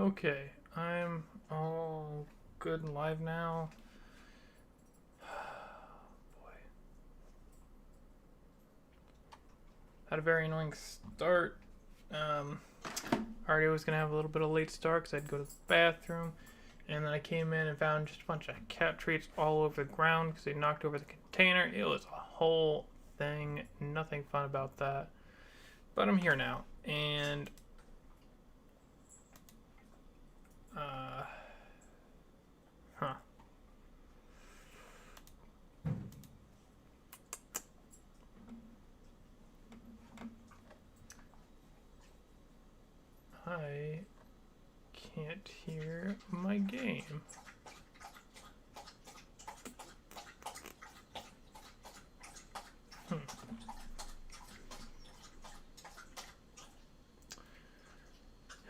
Okay, I'm all good and live now. Boy. Had a very annoying start. Already was going to have a little bit of late start because I had to go to the bathroom. And then I came in and found just a bunch of cat treats all over the ground because they knocked over the container. It was a whole thing. Nothing fun about that. But I'm here now. And huh. I can't hear my game.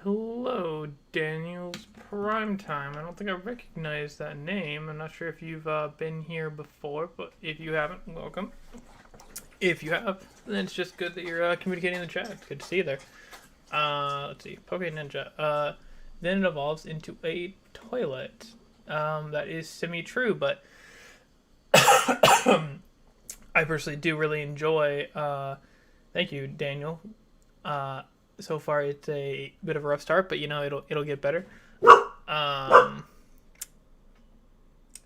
Hello, Daniel's Primetime. I don't think I recognize that name. I'm not sure if you've been here before, but if you haven't, welcome. If you have, then it's just good that you're communicating in the chat. Good to see you there. Let's see, Poke Ninja. Then it evolves into a toilet. That is semi-true, but I personally do really enjoy. Thank you, Daniel. So far, it's a bit of a rough start, but you know it'll get better.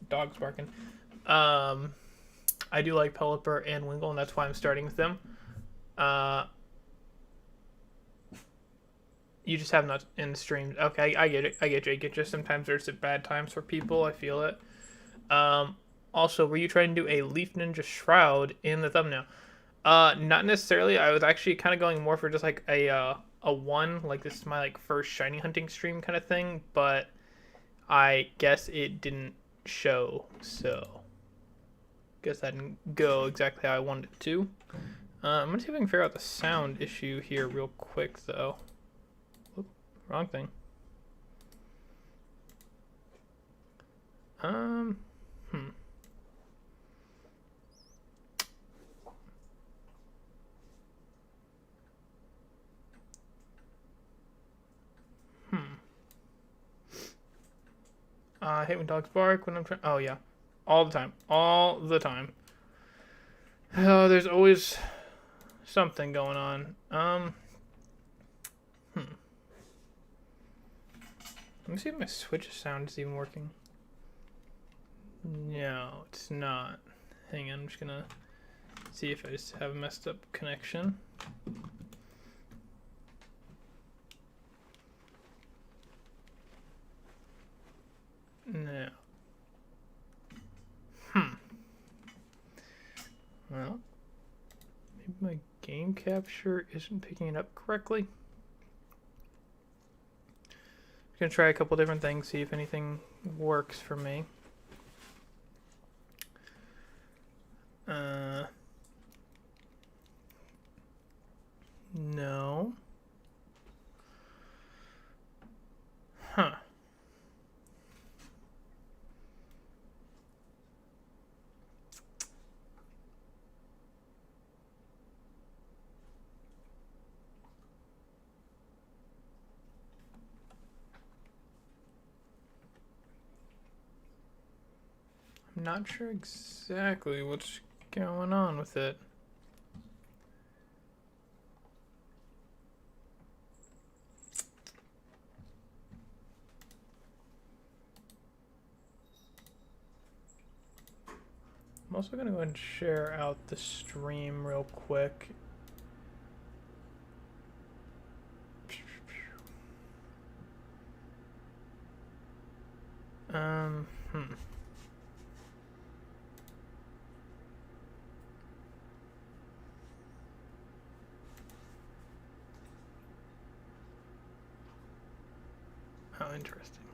Dog's barking. I do like Pelipper and WINGULL, and that's why I'm starting with them. You just have not in the streams. Okay, I get it. I get you. Sometimes there's bad times for people. I feel it. Also, were you trying to do a Leaf Ninja Shroud in the thumbnail? Not necessarily. I was actually kind of going more for just like a one. Like this is my like first shiny hunting stream kind of thing. But I guess it didn't show, so guess that didn't go exactly how I wanted it to. I'm gonna see if I can figure out the sound issue here real quick though. Oop, wrong thing. I hate when dogs bark when I'm trying. Oh yeah, all the time, all the time. Oh, there's always something going on. Let me see if my Switch sound is even working. No, it's not. Hang on, I'm just gonna see if I just have a messed up connection. No. Well, maybe my game capture isn't picking it up correctly. I'm gonna try a couple different things, see if anything works for me. No. Huh. I'm not sure exactly what's going on with it. I'm also going to go ahead and share out the stream real quick. How interesting.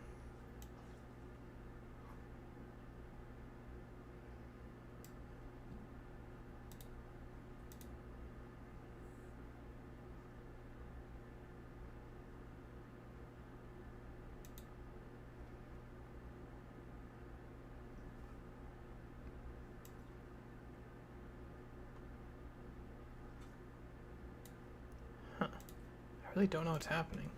Huh. I really don't know what's happening.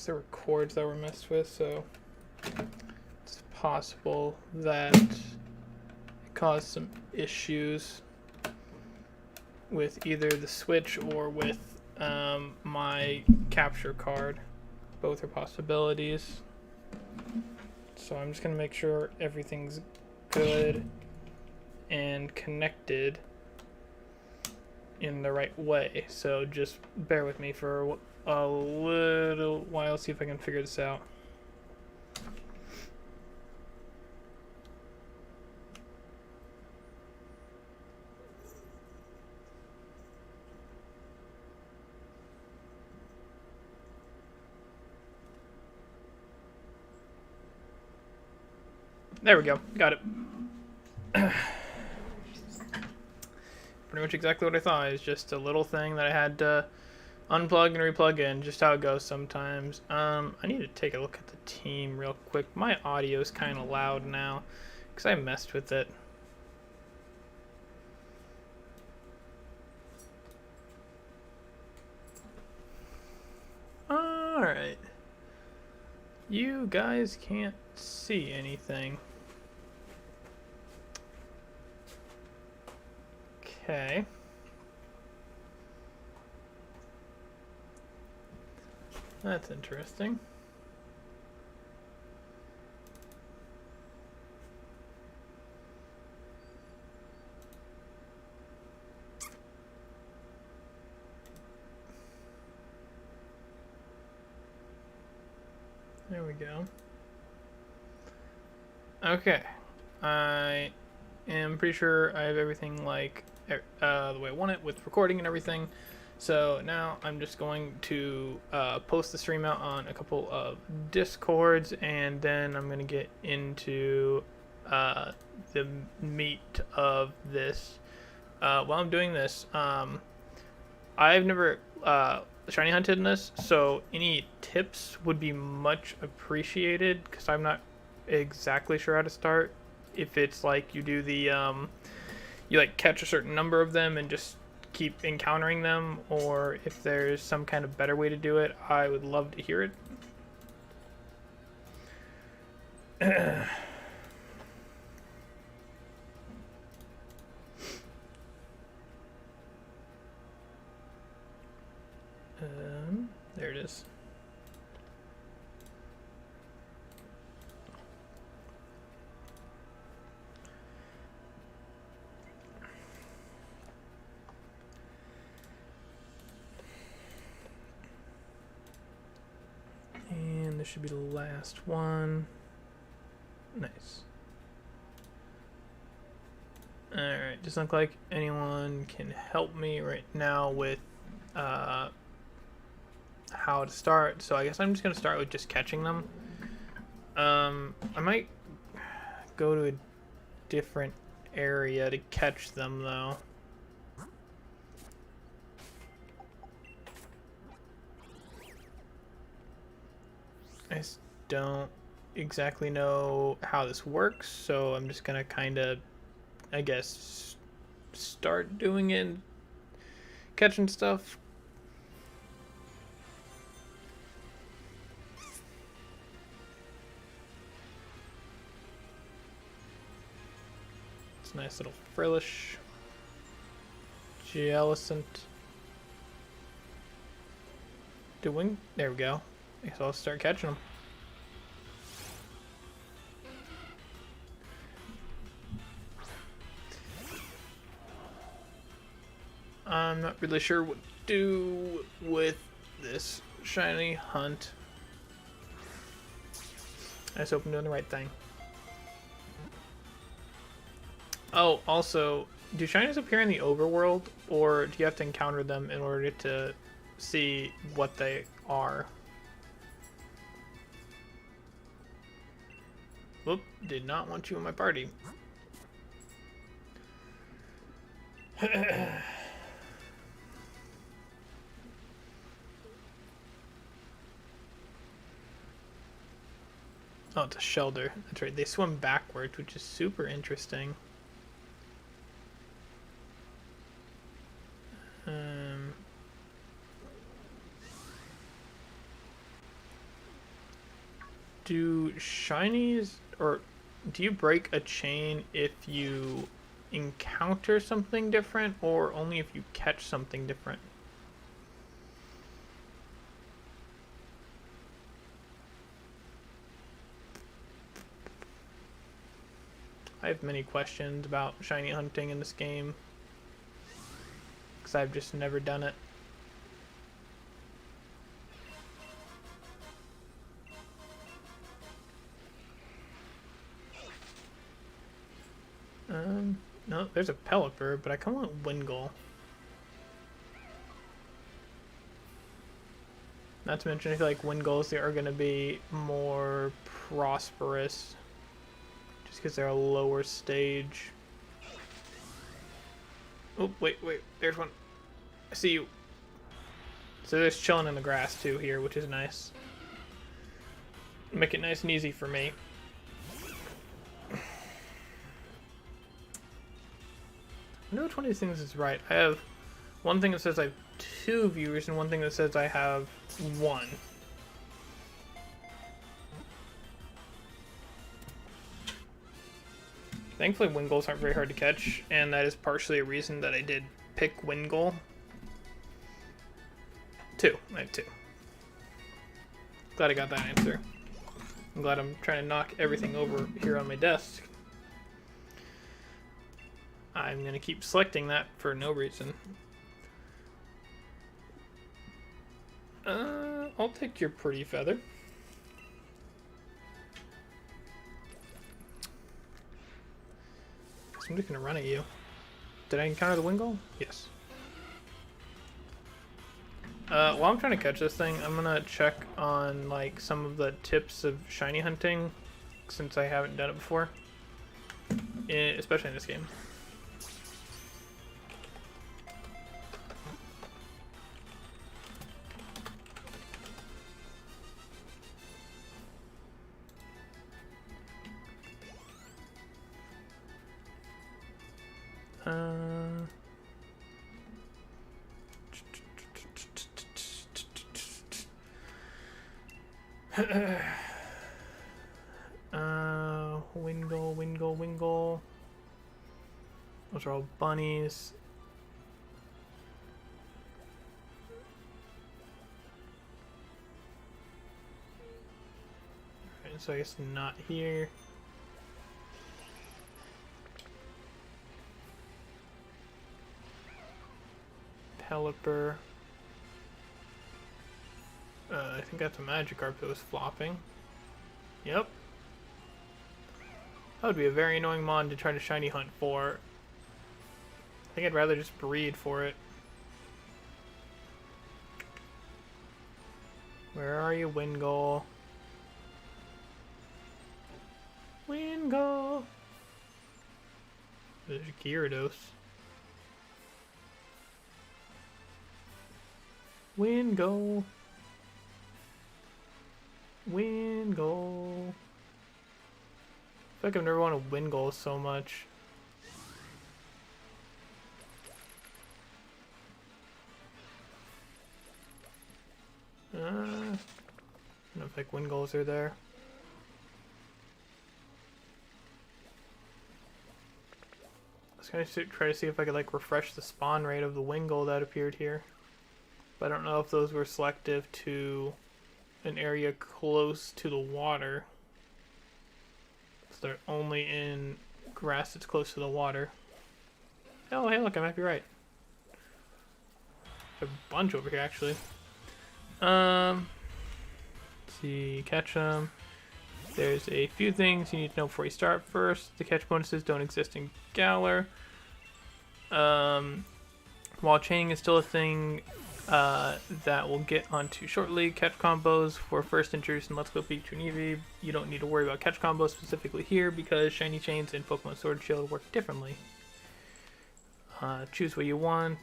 There were cords that were messed with, so it's possible that it caused some issues with either the switch or with my capture card. Both are possibilities. So I'm just gonna make sure everything's good and connected in the right way. So just bear with me for a little while, see if I can figure this out. There we go, got it. Pretty much exactly what I thought. It's just a little thing that I had to unplug and replug in, just how it goes sometimes. I need to take a look at the team real quick. My audio is kind of loud now because I messed with it. Alright. You guys can't see anything. Okay. That's interesting. There we go. Okay. I am pretty sure I have everything like the way I want it with recording and everything. So now I'm just going to post the stream out on a couple of Discords, and then I'm going to get into the meat of this. While I'm doing this, I've never shiny hunted in this, so any tips would be much appreciated because I'm not exactly sure how to start. If it's like you do the you like catch a certain number of them and just keep encountering them, or if there's some kind of better way to do it, I would love to hear it. There it is. And this should be the last one. Nice. Alright, doesn't look like anyone can help me right now with how to start, so I guess I'm just gonna start with just catching them. I might go to a different area to catch them though. I just don't exactly know how this works, so I'm just gonna kind of, I guess, start doing it, catching stuff. It's a nice little frillish, Jellicent. Doing, there we go. I guess I'll start catching them. I'm not really sure what to do with this shiny hunt. I just hope I'm doing the right thing. Oh, also, do shinies appear in the overworld, or do you have to encounter them in order to see what they are? Whoop, did not want you in my party. Oh, it's a shelter. That's right. They swim backwards, which is super interesting. Do shinies, or do you break a chain if you encounter something different, or only if you catch something different? I have many questions about shiny hunting in this game, because I've just never done it. No, there's a Pelipper, but I kind of want WINGULL. Not to mention, I feel like WINGULLs are going to be more prosperous, just because they're a lower stage. Oh, wait, there's one. I see you. So they're just chilling in the grass too here, which is nice. Make it nice and easy for me. I know which one of these things is right. I have one thing that says I have 2 viewers and one thing that says I have 1. Thankfully, WINGULLs aren't very hard to catch, and that is partially a reason that I did pick WINGULL. 2. I have 2. Glad I got that answer. I'm glad I'm trying to knock everything over here on my desk. I'm going to keep selecting that for no reason. I'll take your pretty feather. So I'm just going to run at you. Did I encounter the WINGULL? Yes. While I'm trying to catch this thing, I'm going to check on like some of the tips of shiny hunting, since I haven't done it before. Especially in this game. WINGULL. Those are all bunnies. Alright, so I guess not here. Pelipper. I think that's a Magikarp that was flopping. Yep. That would be a very annoying mon to try to shiny hunt for. I think I'd rather just breed for it. Where are you, WINGULL? WINGULL! There's Gyarados. WINGULL! WINGULL! I feel like I've never wanted WINGULL so much. I don't know if like WINGULLs are there. I was gonna try to see if I could like refresh the spawn rate of the WINGULL that appeared here. But I don't know if those were selective to an area close to the water. So they're only in grass that's close to the water. Oh, hey, look, I might be right. There's a bunch over here, actually. Let's see, catch them. There's a few things you need to know before you start. First, the catch bonuses don't exist in Galar. While chaining is still a thing, that we'll get onto shortly. Catch combos were first introduced in Let's Go Pikachu and Eevee. You don't need to worry about catch combos specifically here because Shiny Chains and Pokemon Sword and Shield work differently. Choose what you want.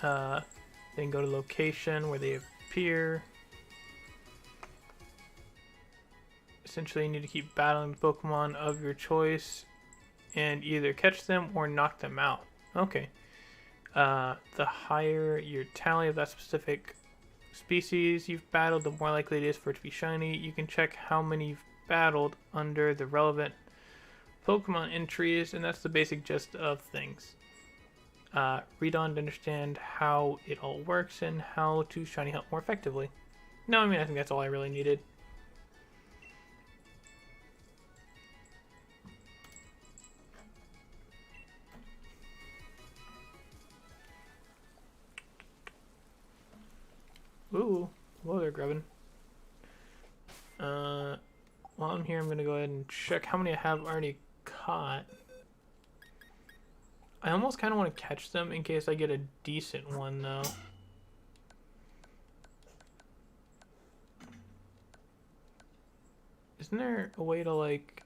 Then go to location where they appear. Essentially, you need to keep battling the Pokemon of your choice and either catch them or knock them out. Okay. The higher your tally of that specific species you've battled, the more likely it is for it to be shiny. You can check how many you've battled under the relevant Pokemon entries, and that's the basic gist of things. Read on to understand how it all works and how to shiny hunt more effectively. No, I mean, I think that's all I really needed. Ooh, whoa there, Grubbin. While I'm here, I'm going to go ahead and check how many I have already caught. I almost kind of want to catch them in case I get a decent one, though. Isn't there a way to, like,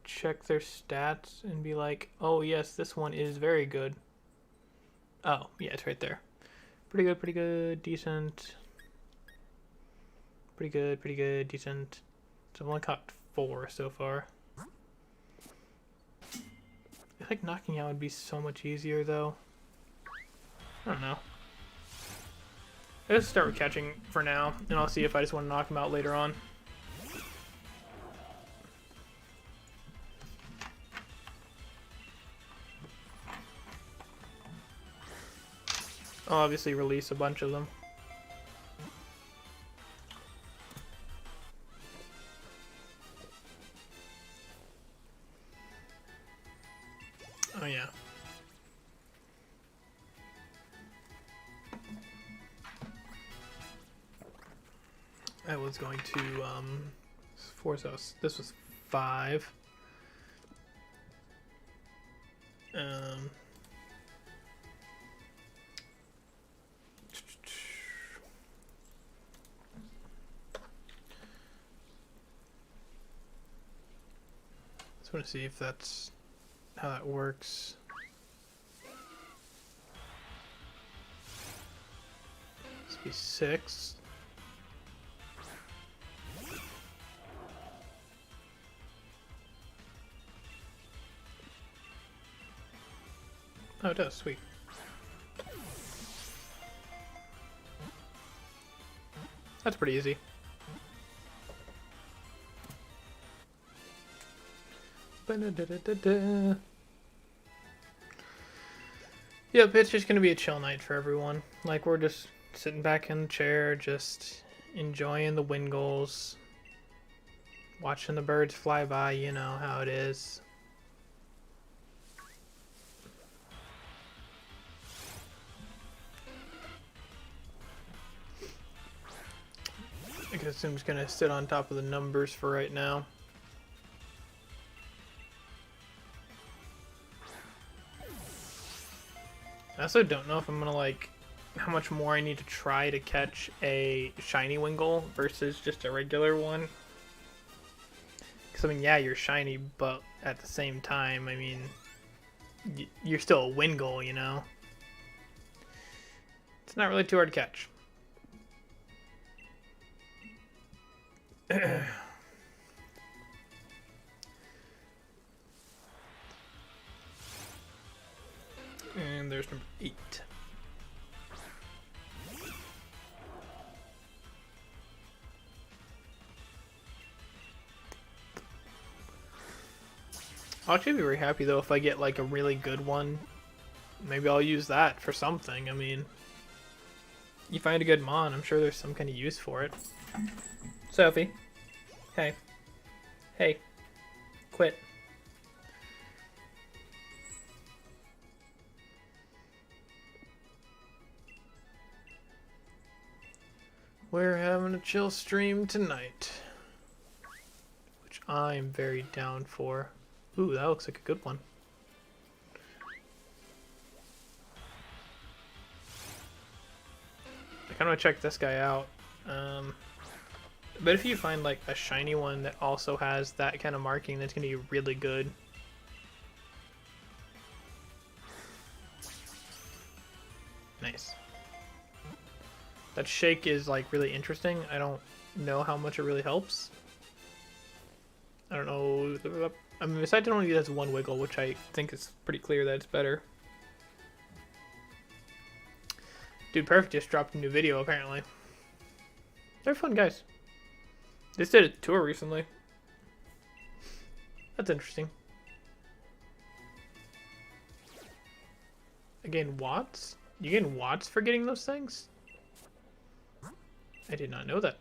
check their stats and be like, oh, yes, this one is very good? Oh, yeah, it's right there. Pretty good, decent. Pretty good, decent. So I've only caught 4 so far. I feel like knocking out would be so much easier, though. I don't know. Let's start with catching for now, and I'll see if I just want to knock them out later on. I'll obviously release a bunch of them. Oh yeah. I was going to force us. This was 5. Just want to see if that's how that works. This would be 6. Oh, it does. Sweet. That's pretty easy. Yep, it's just gonna be a chill night for everyone. Like, we're just sitting back in the chair, just enjoying the WINGULLs, watching the birds fly by, you know how it is. I guess I'm just gonna sit on top of the numbers for right now. I also don't know if I'm gonna like how much more I need to try to catch a shiny WINGULL versus just a regular one. Because I mean, yeah, you're shiny, but at the same time, I mean, you're still a WINGULL, you know? It's not really too hard to catch. And there's number 8. I'll actually be very happy though if I get like a really good one. Maybe I'll use that for something. I mean, you find a good mon, I'm sure there's some kind of use for it. Sophie. Hey. Hey. Quit. We're having a chill stream tonight, which I'm very down for. Ooh, that looks like a good one. kind of want to check this guy out. But if you find like a shiny one that also has that kind of marking, that's going to be really good. Nice. That shake is like really interesting. I don't know how much it really helps. I don't know. I mean, besides it only has one wiggle, which I think is pretty clear that it's better. Dude Perfect just dropped a new video, apparently. They're fun guys. They just did a tour recently. That's interesting. I gain watts? You gain watts for getting those things? I did not know that.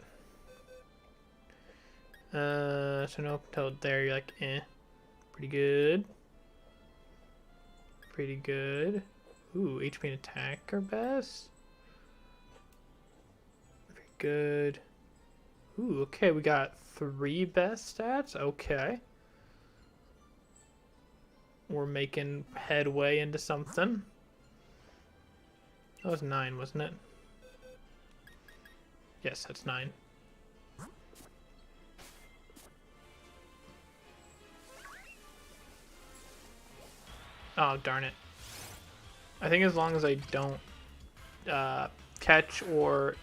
So no, until there you're like, eh. Pretty good. Pretty good. Ooh, HP and attack are best. Very good. Ooh, okay, we got 3 best stats. Okay. We're making headway into something. That was 9, wasn't it? Yes, that's 9. Oh, darn it. I think as long as I don't catch or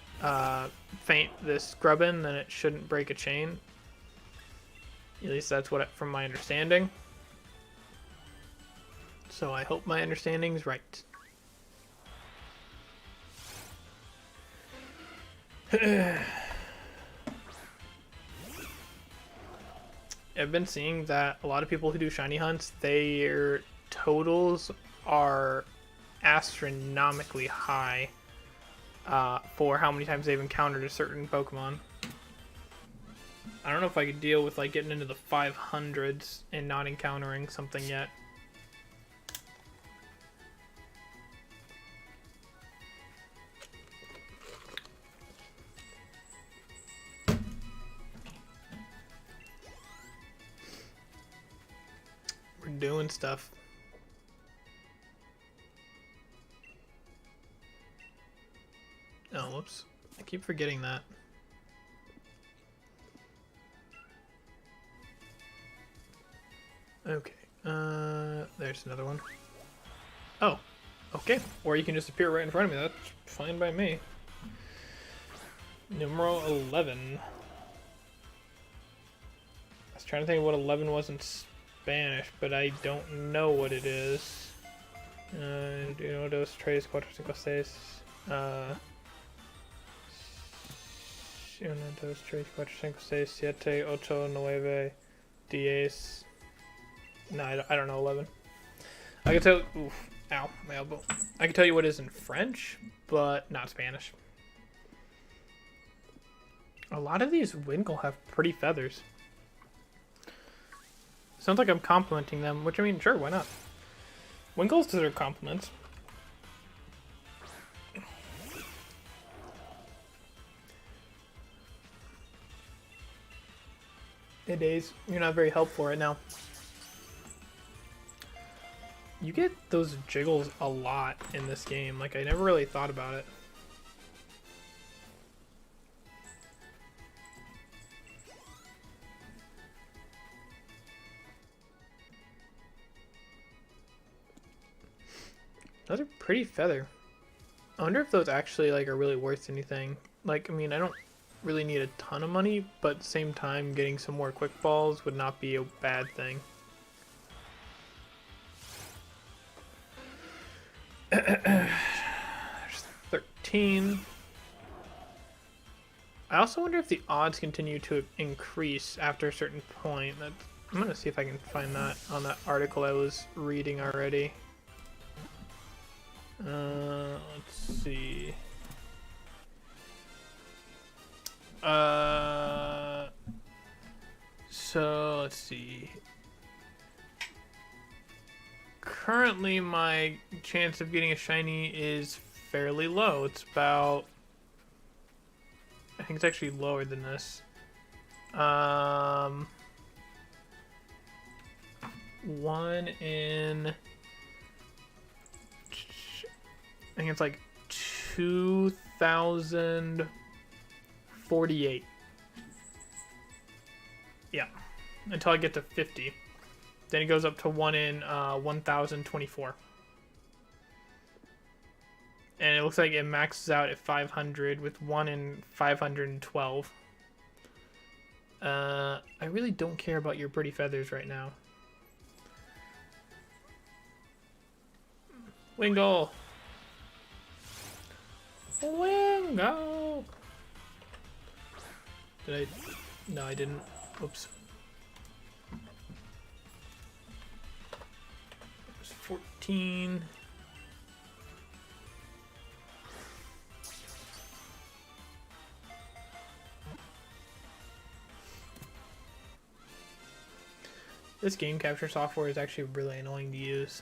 faint this grubbin, then it shouldn't break a chain. At least that's what, from my understanding. So I hope my understanding's right. I've been seeing that a lot of people who do shiny hunts, their totals are astronomically high for how many times they've encountered a certain Pokemon. I don't know if I could deal with like getting into the 500s and not encountering something yet. We're doing stuff. Oh, whoops. I keep forgetting that. Okay. There's another one. Oh, okay. Or you can just appear right in front of me. That's fine by me. Numero 11. I was trying to think of what 11 was in Spanish, but I don't know what it is. Uno, dos, tres, cuatro, cinco, seis. Uno, dos, tres, cuatro, cinco, seis, siete, ocho, nueve, diez. No, I don't know 11. I can tell. Oof, ow, my elbow. I can tell you what it is in French, but not Spanish. A lot of these WINGULL have pretty feathers. Sounds like I'm complimenting them, which I mean, sure, why not? WINGULLs deserve compliments. Hey, Days, you're not very helpful right now. You get those jiggles a lot in this game. Like, I never really thought about it. Those are pretty feather. I wonder if those actually like are really worth anything. Like, I mean, I don't really need a ton of money, but at the same time, getting some more quick balls would not be a bad thing. There's 13. I also wonder if the odds continue to increase after a certain point. I'm gonna see if I can find that on that article I was reading already. Let's see. So let's see. Currently, my chance of getting a shiny is fairly low. It's about, I think it's actually lower than this. 1 in, I think it's like 2,000 1,048. Yeah, until I get to 50. Then it goes up to 1 in 1,024. And it looks like it maxes out at 500 with 1 in 512. I really don't care about your pretty feathers right now. WINGULL! WINGULL! Did I? No, I didn't. Oops. There's 14. This game capture software is actually really annoying to use.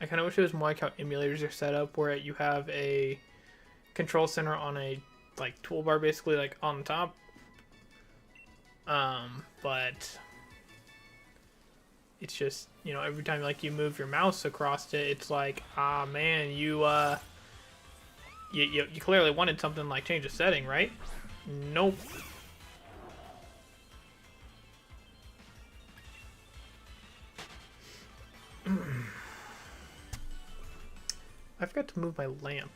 I kind of wish it was more like how emulators are set up, where you have a control center on a like toolbar, basically like on top. But it's just, you know, every time like you move your mouse across it, it's like, ah man, you clearly wanted something like change a setting, right? Nope. I forgot to move my lamp.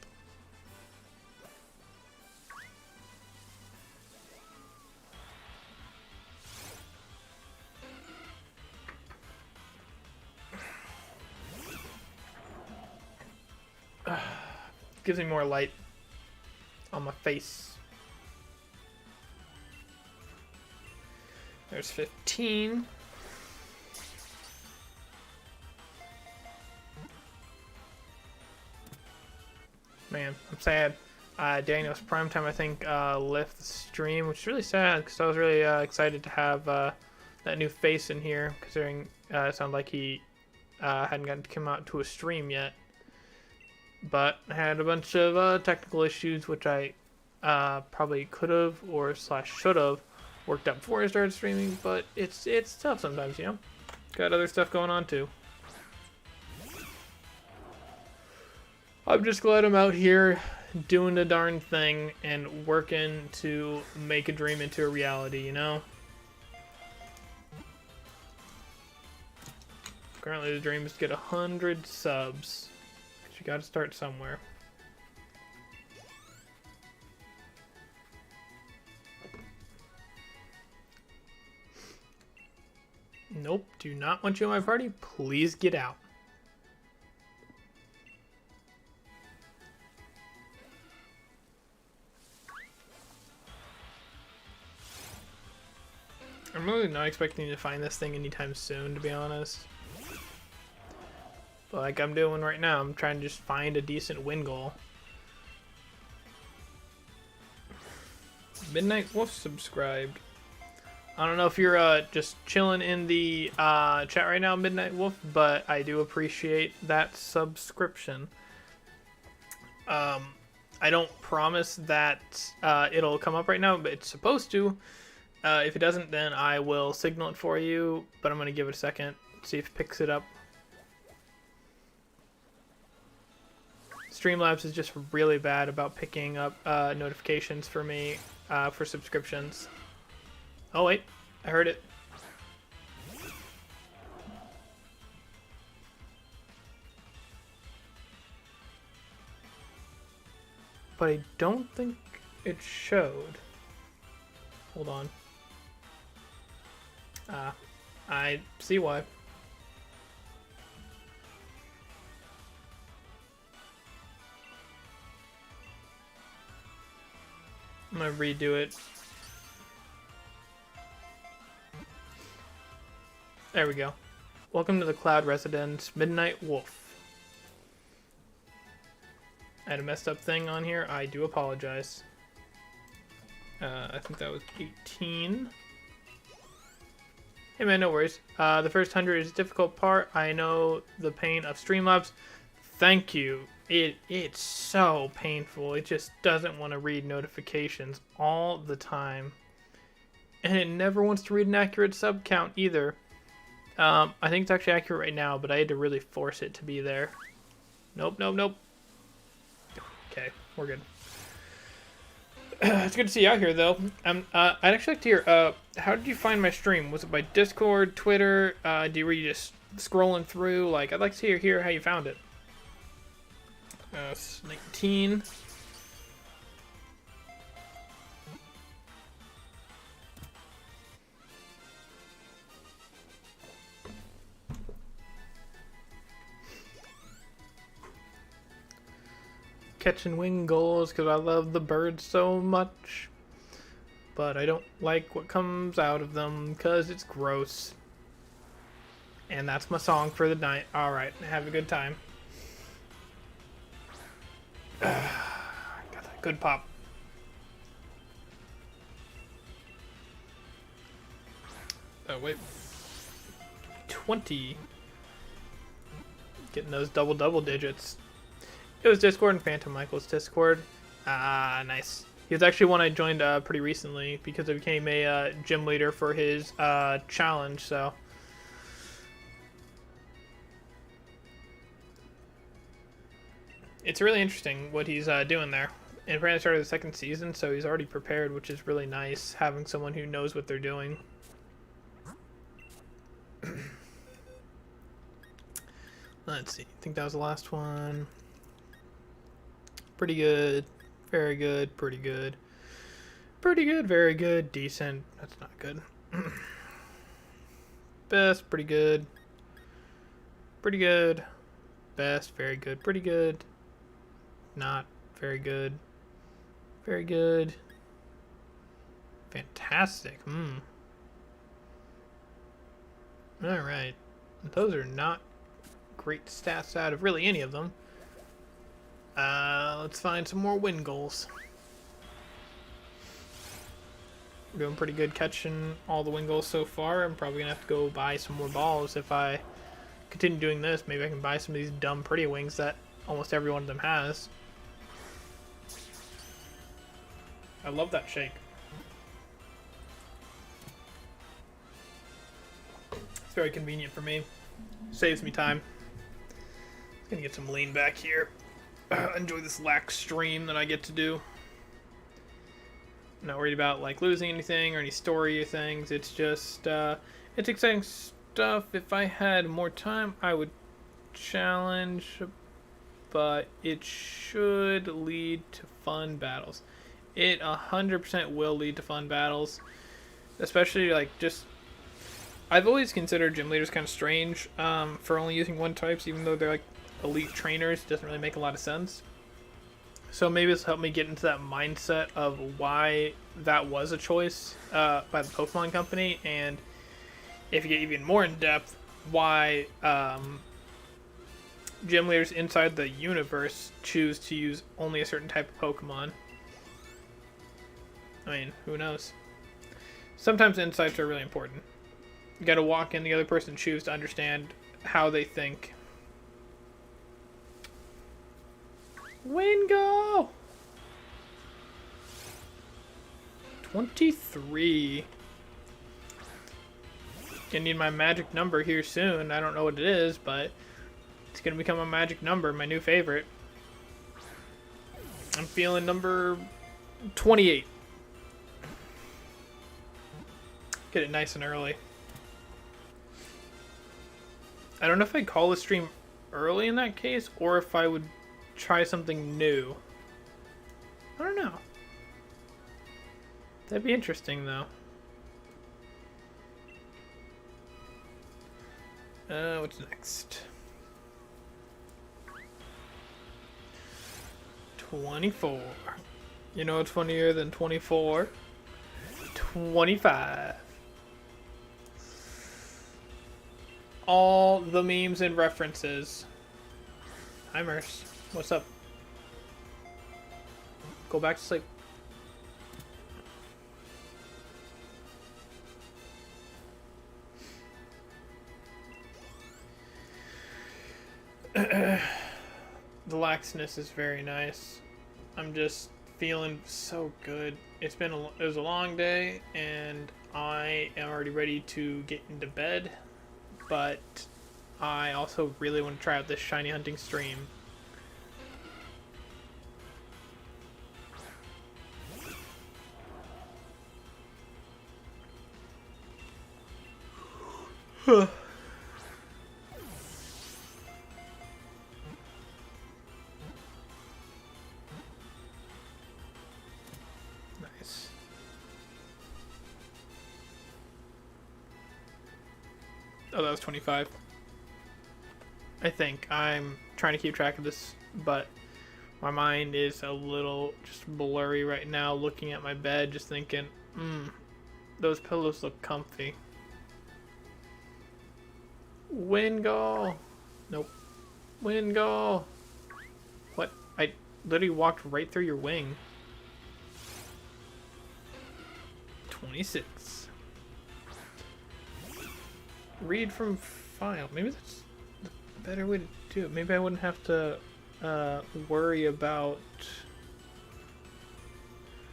Gives me more light on my face. There's 15. Man, I'm sad. Daniel's prime time, I think, left the stream, which is really sad because I was really excited to have that new face in here, considering it sounded like he hadn't gotten to come out to a stream yet. But I had a bunch of technical issues, which I probably could have or / should have worked out before I started streaming, but it's tough sometimes, you know? Got other stuff going on too. I'm just glad I'm out here doing the darn thing and working to make a dream into a reality, you know? Currently the dream is to get 100 subs. Because you gotta start somewhere. Nope, do not want you in my party. Please get out. I'm really not expecting to find this thing anytime soon, to be honest. But like I'm doing right now, I'm trying to just find a decent WINGULL. Midnight Wolf subscribed. I don't know if you're just chilling in the chat right now, Midnight Wolf, but I do appreciate that subscription. I don't promise that it'll come up right now, but it's supposed to. If it doesn't, then I will signal it for you, but I'm going to give it a second, see if it picks it up. Streamlabs is just really bad about picking up notifications for me for subscriptions. Oh wait, I heard it. But I don't think it showed. Hold on. I see why. I'm gonna redo it. There we go. Welcome to the Cloud Residence, Midnight Wolf. I had a messed up thing on here. I do apologize. I think that was 18. Hey man, no worries. The first 100 is a difficult part. I know the pain of Streamlabs. Thank you. It's so painful. It just doesn't want to read notifications all the time. And it never wants to read an accurate sub count either. I think it's actually accurate right now, but I had to really force it to be there. Nope, nope, nope. Okay, we're good. It's good to see you out here, though. I'd actually like to hear, how did you find my stream? Was it by Discord, Twitter? Were you just scrolling through? Like, I'd like to hear how you found it. 19. Catching WINGULLs because I love the birds so much. But I don't like what comes out of them because it's gross. And that's my song for the night. Alright, have a good time. Got that good pop. Oh, wait. 20. Getting those double digits. It was Discord and Phantom Michael's Discord. Ah, nice. He was actually one I joined pretty recently because I became a gym leader for his challenge, so. It's really interesting what he's doing there. And apparently started the second season, so he's already prepared, which is really nice, having someone who knows what they're doing. Let's see. I think that was the last one. Pretty good. Very good. Pretty good. Pretty good. Very good. Decent. That's not good. Best. Pretty good. Pretty good. Best. Very good. Pretty good. Not very good. Very good. Fantastic. Alright. Those are not great stats out of really any of them. Let's find some more WINGULLs. We're doing pretty good catching all the WINGULLs so far. I'm probably going to have to go buy some more balls if I continue doing this. Maybe I can buy some of these dumb pretty wings that almost every one of them has. I love that shake. It's very convenient for me. Saves me time. Just gonna get some lean back here. Enjoy this lax stream that I get to do. I'm not worried about like losing anything or any story or things. It's just it's exciting stuff. If I had more time, I would challenge, but it should lead to fun battles. It 100% will lead to fun battles, especially like just. I've always considered gym leaders kind of strange for only using one types, even though they're like elite trainers. It doesn't really make a lot of sense. So maybe this will help me get into that mindset of why that was a choice by the Pokemon Company, and if you get even more in depth, why gym leaders inside the universe choose to use only a certain type of Pokemon. I mean, who knows? Sometimes insights are really important. You gotta walk in the other person's shoes to understand how they think. WINGULL! 23. Gonna need my magic number here soon. I don't know what it is, but it's gonna become a magic number, my new favorite. I'm feeling number 28. Get it nice and early. I don't know if I'd call the stream early in that case, or if I would try something new. I don't know. That'd be interesting, though. What's next? 24. You know what's funnier than 24? 25. All the memes and references. Hi, Merce. What's up? Go back to sleep. The laxness is very nice. I'm just feeling so good. It was a long day, and I am already ready to get into bed. but I also really want to try out this shiny hunting stream. Huh. Nice. Oh, that was 25. I think. I'm trying to keep track of this, but my mind is a little just blurry right now looking at my bed, just thinking, those pillows look comfy. WINGULL! Nope. WINGULL! What? I literally walked right through your wing. 26. Read from file. Maybe that's the better way to do it. Maybe I wouldn't have to worry about...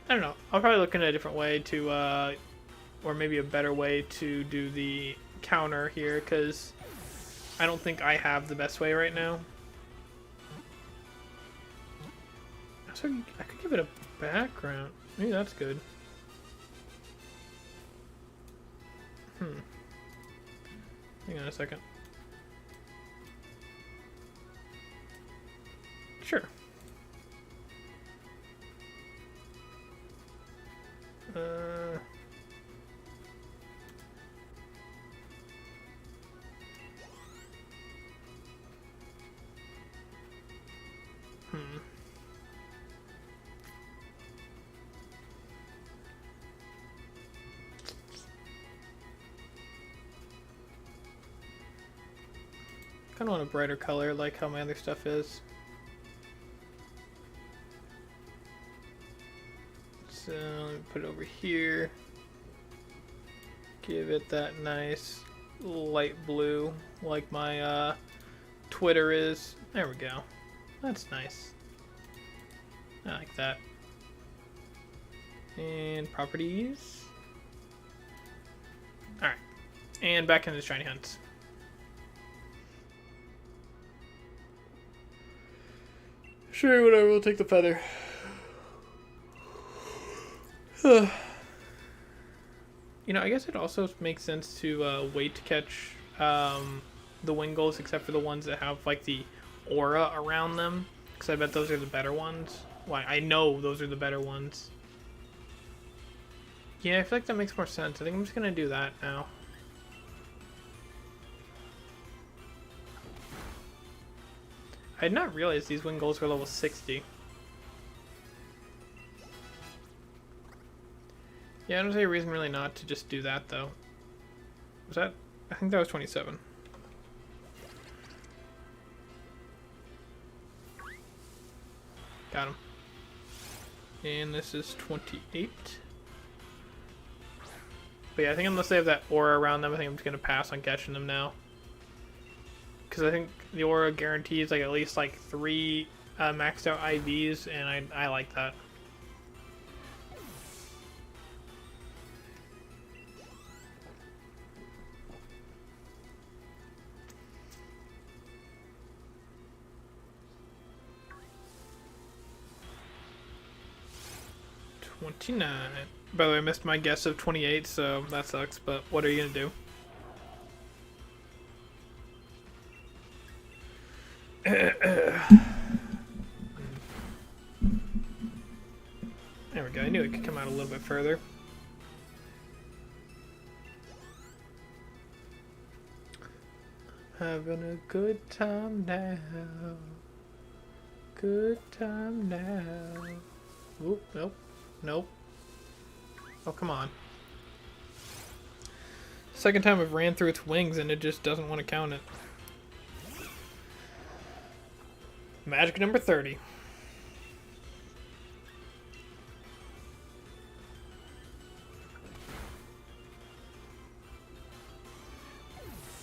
I don't know. I'll probably look in a different way to, or maybe a better way to do the counter here, because I don't think I have the best way right now. So I could give it a background. Maybe that's good. Hang on a second. Sure. Kind of want a brighter color, like how my other stuff is. So let me put it over here. Give it that nice light blue, like my Twitter is. There we go. That's nice. I like that. And properties. Alright. And back into shiny hunts. Sure, whatever, we'll take the feather. You know, I guess it also makes sense to wait to catch the WINGULLs, except for the ones that have like the aura around them, because I bet those are the better ones. Why? I know those are the better ones. Yeah, I feel like that makes more sense. I think I'm just gonna do that now. I had not realized these WINGULLs were level 60. Yeah, I don't see a reason really not to just do that, though. Was that? I think that was 27. Got him. And this is 28. But yeah, I think unless they have that aura around them, I think I'm just going to pass on catching them now. Because I think the aura guarantees like at least like 3 maxed out IVs, and I like that. $29. By the way, I missed my guess of 28, so that sucks, but what are you gonna do? There we go. I knew it could come out a little bit further. Having a good time now. Good time now. Oop, nope. Nope. Oh, come on. Second time I've ran through its wings and it just doesn't want to count it. Magic number 30.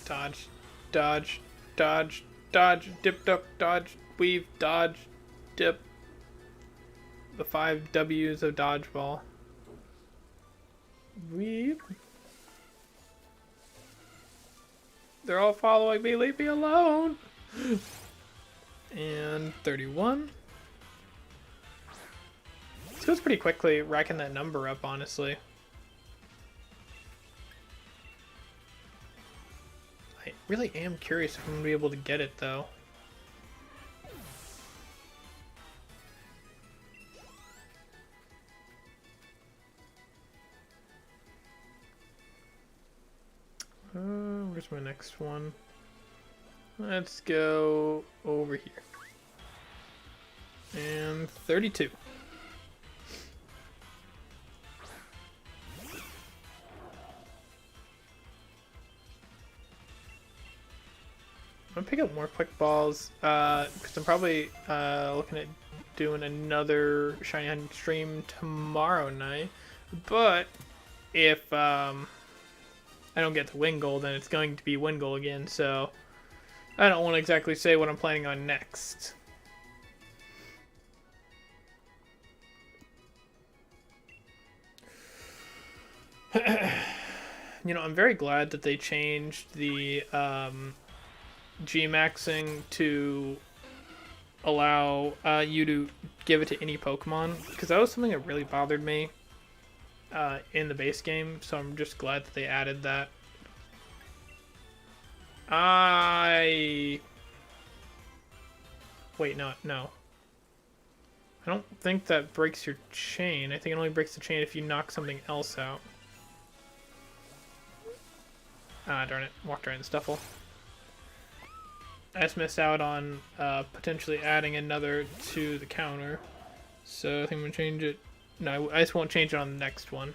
Dodge, dodge, dodge, dodge, dip, duck, dodge, weave, dodge, dip. The 5 W's of dodgeball. Weave. They're all following me. Leave me alone. And 31. This goes pretty quickly, racking that number up, honestly. I really am curious if I'm going to be able to get it, though. Where's my next one? Let's go over here. And 32. I'm gonna pick up more quick balls because I'm probably looking at doing another Shiny Hunt stream tomorrow night. But if I don't get to WINGULL, then it's going to be WINGULL again. So I don't want to exactly say what I'm planning on next. You know, I'm very glad that they changed the G-maxing to allow you to give it to any Pokemon, because that was something that really bothered me in the base game, so I'm just glad that they added that. Wait, no. I don't think that breaks your chain. I think it only breaks the chain if you knock something else out. Ah, darn it. Walked right in Stuffle. I just missed out on potentially adding another to the counter. So I think I'm going to change it. No, I just won't change it on the next one.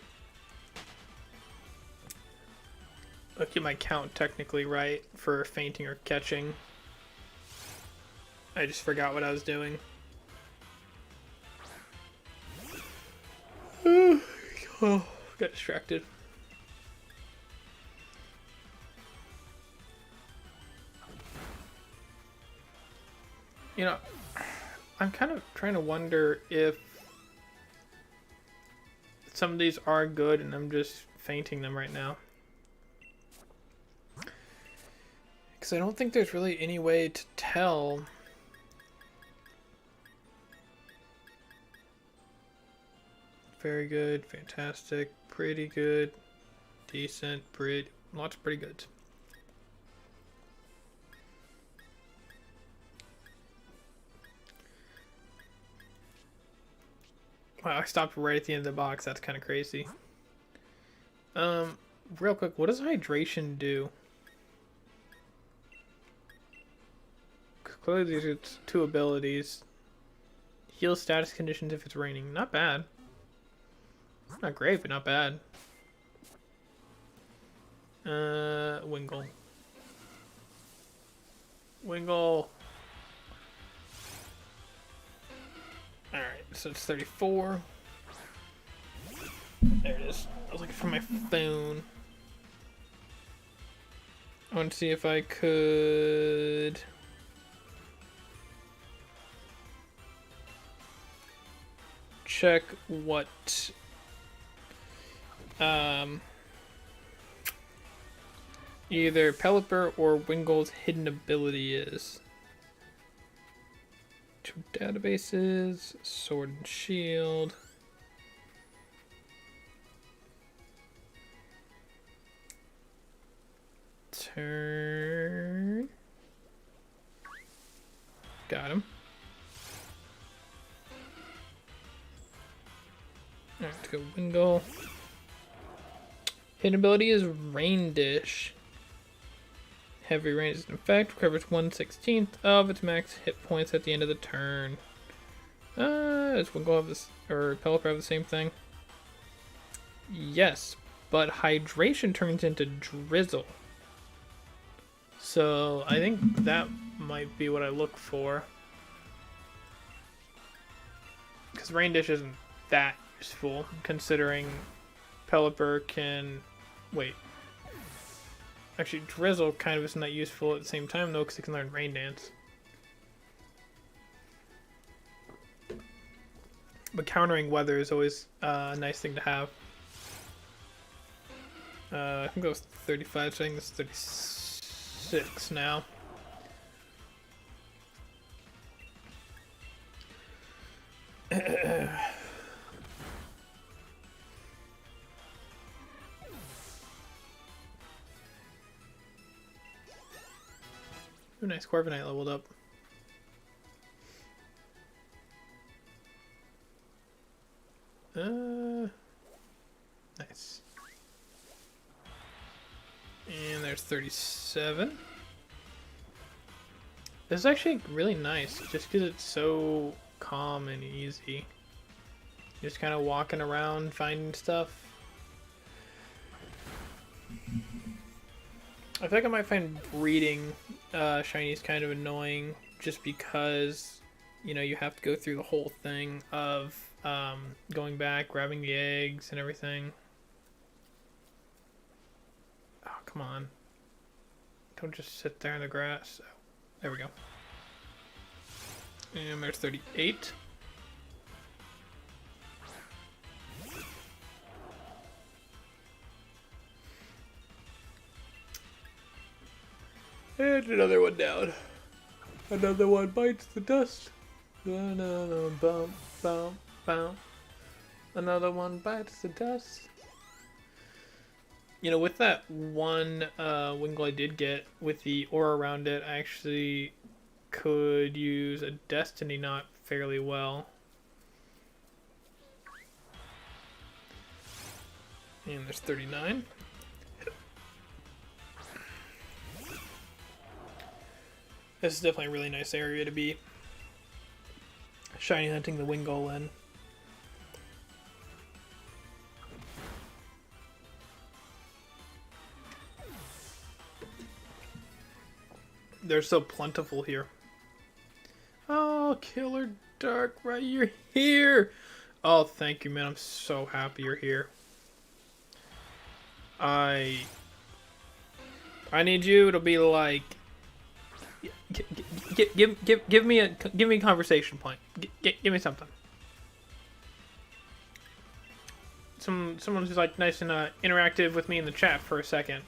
I'll get my count technically right for fainting or catching. I just forgot what I was doing. Oh, got distracted. You know, I'm kind of trying to wonder if some of these are good and I'm just fainting them right now. Because I don't think there's really any way to tell. Very good, fantastic, pretty good, decent, pretty, lots of pretty good. Wow, I stopped right at the end of the box. That's kind of crazy. Real quick, what does hydration do? Clearly, these are two abilities. Heal status conditions if it's raining. Not bad. Not great, but not bad. WINGULL. WINGULL. Alright, so it's 34. There it is. I was looking for my phone. I want to see if I could... check what... either Pelipper or WINGULL's hidden ability is. Two databases, Sword and Shield. Turn. Got him. Alright, let's go WINGULL. Hidden ability is Rain Dish. Heavy Rain is in effect, recovers 1/16 of its max hit points at the end of the turn. Does WINGULL have this, or Pelipper have the same thing? Yes, but Hydration turns into Drizzle. So I think that might be what I look for. Because Rain Dish isn't that useful, considering Pelipper can... Wait. Actually, Drizzle kind of isn't that useful at the same time, though, because it can learn Rain Dance. But countering weather is always a nice thing to have. I think that was 35, so I think this is 6 now. Ooh, nice. Corviknight leveled up. Nice. And there's 37. This is actually really nice, just because it's so calm and easy. Just kind of walking around, finding stuff. I feel like I might find breeding shinies kind of annoying, just because, you know, you have to go through the whole thing of going back, grabbing the eggs and everything. Oh, come on. Don't just sit there in the grass. Oh, there we go. And there's 38. And another one down. Another one bites the dust. Another one bump, bump, bump. Another one bites the dust. You know, with that one Wingull I did get with the aura around it, I actually could use a Destiny Knot fairly well. And there's 39. This is definitely a really nice area to be shiny hunting the Wingull in. They're so plentiful here. Oh, Killer Dark, right? You're here! Oh, thank you, man. I'm so happy you're here. I need you to be like, give me a conversation point. Give me something. Someone who's like nice and interactive with me in the chat for a second.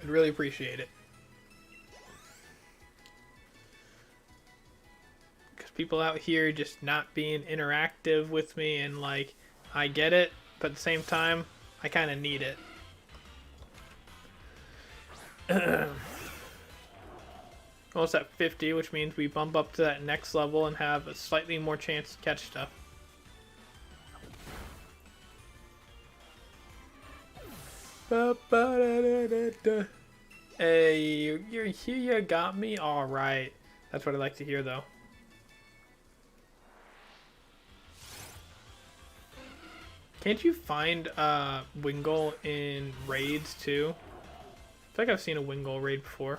I'd really appreciate it. Because people out here just not being interactive with me, and like, I get it, but at the same time, I kind of need it. Almost at 50, which means we bump up to that next level and have a slightly more chance to catch stuff. Hey, you're here, you got me? Alright. That's what I like to hear, though. Can't you find Wingull in raids, too? I feel like I've seen a Wingull raid before.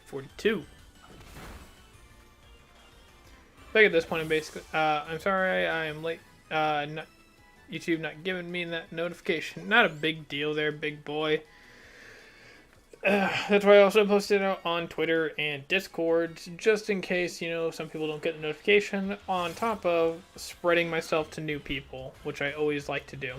42. I think at this point I'm basically... I'm sorry I am late. YouTube not giving me that notification. Not a big deal there, big boy. That's why I also posted it on Twitter and Discord, just in case, you know, some people don't get the notification, on top of spreading myself to new people, which I always like to do.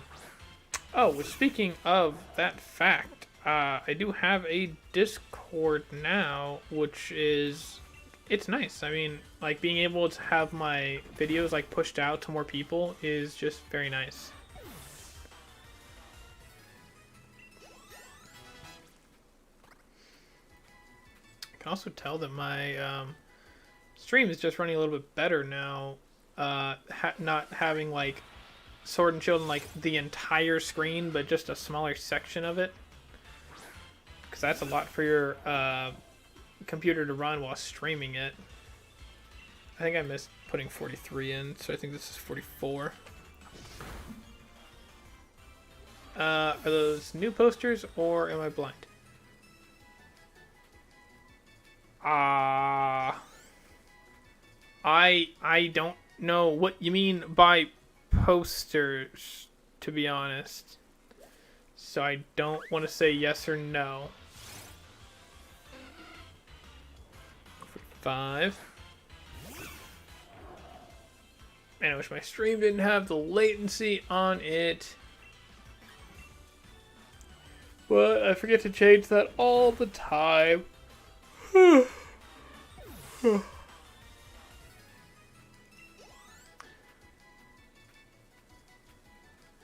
Oh, well, speaking of that fact, I do have a Discord now, which is, it's nice. I mean, like, being able to have my videos, like, pushed out to more people is just very nice. I can also tell that my stream is just running a little bit better now, not having, like, Sword and Shield in, like, the entire screen, but just a smaller section of it. Because that's a lot for your computer to run while streaming it. I think I missed putting 43 in, so I think this is 44. Are those new posters, or am I blind? I don't know what you mean by posters, to be honest. So I don't want to say yes or no. 5. Man, I wish my stream didn't have the latency on it. But I forget to change that all the time.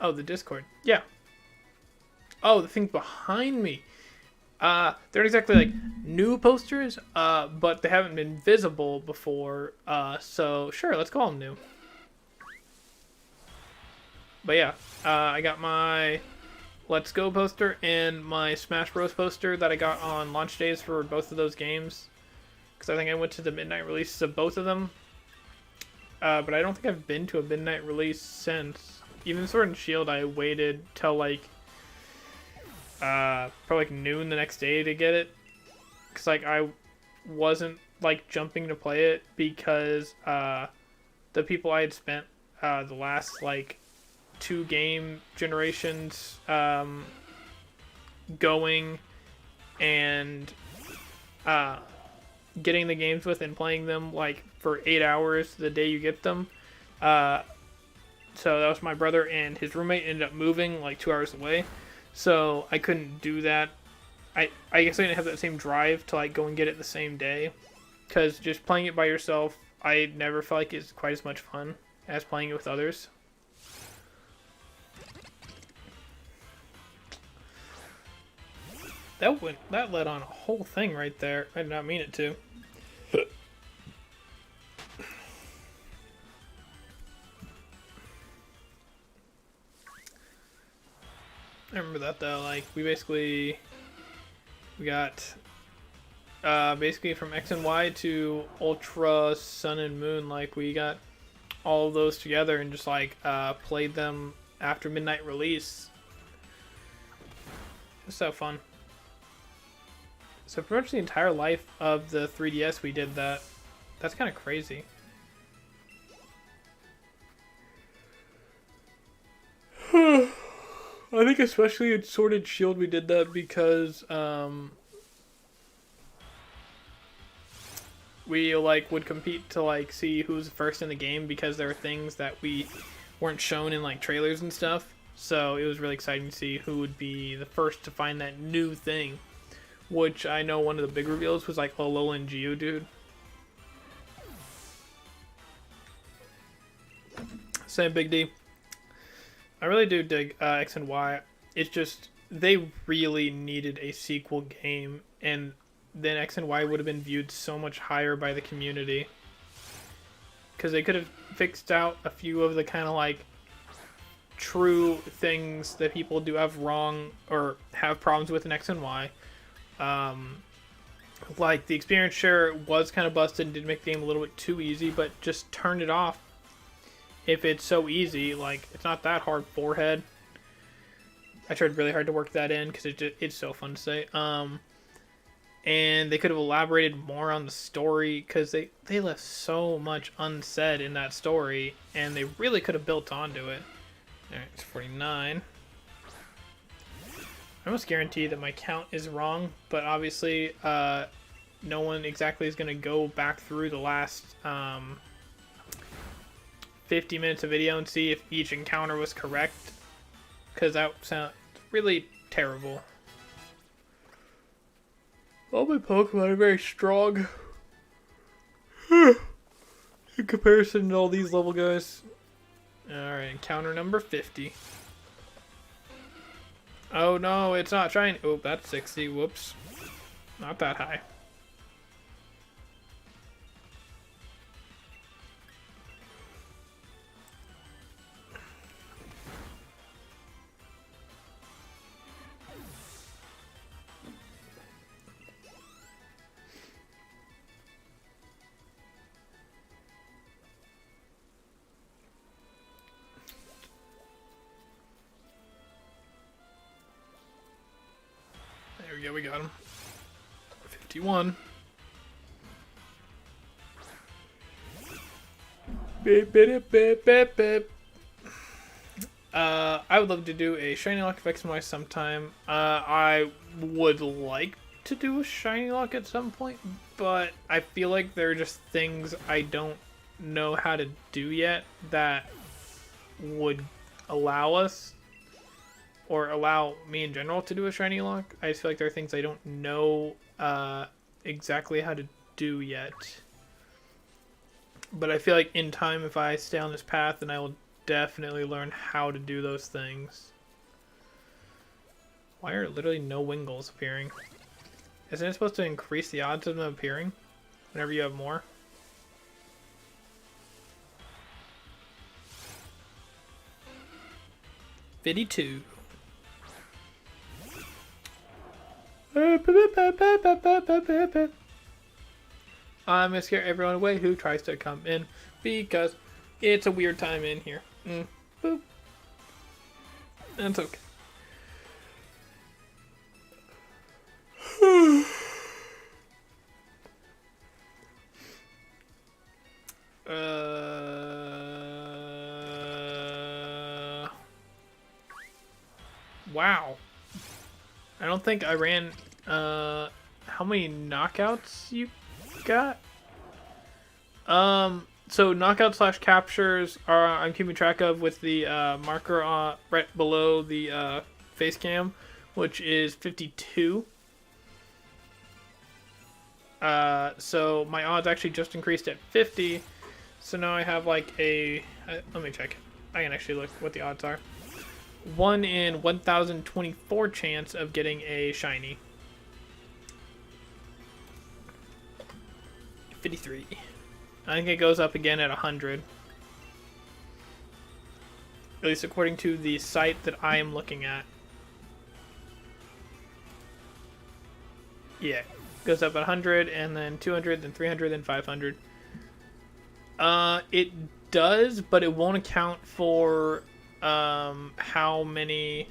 Oh, the Discord. Yeah. Oh, the thing behind me. They're not exactly like new posters, but they haven't been visible before. So sure, let's call them new. But yeah, I got my Let's Go poster and my Smash Bros poster that I got on launch days for both of those games. Because I think I went to the midnight releases of both of them. But I don't think I've been to a midnight release since. Even Sword and Shield, I waited till like probably like noon the next day to get it. Because like I wasn't like jumping to play it because the people I had spent the last like 2 game generations going and getting the games with and playing them like for 8 hours the day you get them. So that was my brother, and his roommate ended up moving like 2 hours away, so I couldn't do that. I guess I didn't have that same drive to like go and get it the same day, because just playing it by yourself, I never felt like it's quite as much fun as playing it with others. That led on a whole thing right there. I did not mean it to. I remember that though. Like we got basically from X and Y to Ultra Sun and Moon. Like we got all of those together and just like played them after midnight release. It was so fun. So pretty much the entire life of the 3DS we did that. That's kind of crazy. I think especially in Sword and Shield we did that because we like would compete to like see who's first in the game, because there are things that we weren't shown in like trailers and stuff. So it was really exciting to see who would be the first to find that new thing. Which I know one of the big reveals was like Alolan Geodude. Same Big D. I really do dig X and Y. It's just, they really needed a sequel game, and then X and Y would have been viewed so much higher by the community. Because they could have fixed out a few of the kind of like true things that people do have wrong or have problems with in X and Y. Like the experience share was kind of busted and did make the game a little bit too easy, but just turn it off if it's so easy. Like, it's not that hard. Forehead, I tried really hard to work that in because it's so fun to say. And they could have elaborated more on the story, because they left so much unsaid in that story, and they really could have built onto it. Alright, it's 49. I almost guarantee that my count is wrong, but obviously no one exactly is going to go back through the last 50 minutes of video and see if each encounter was correct, because that sounds really terrible. All my Pokemon are very strong in comparison to all these level guys. Alright, encounter number 50. Oh no, it's not shiny. Oh, that's 60. Whoops. Not that high. There we go, we got him. 51. Beep, beep, beep, beep, beep. I would love to do a Shiny Lock of X and Y sometime. I would like to do a Shiny Lock at some point, but I feel like there are just things I don't know how to do yet that would allow us, or allow me in general, to do a shiny lock. I just feel like there are things I don't know exactly how to do yet. But I feel like in time, if I stay on this path, then I will definitely learn how to do those things. Why are literally no Wingulls appearing? Isn't it supposed to increase the odds of them appearing whenever you have more? $52. I'm gonna scare everyone away who tries to come in because it's a weird time in here. Boop. That's okay. Wow. I don't think I ran. How many knockouts you got? So knockouts / captures are I'm keeping track of with the marker right below the face cam, which is 52. So my odds actually just increased at 50. So now I have like a. Let me check. I can actually look what the odds are. 1 in 1,024 chance of getting a shiny. 53. I think it goes up again at 100. At least according to the site that I am looking at. Yeah. Goes up at 100, and then 200, then 300, then 500. It does, but it won't account for how many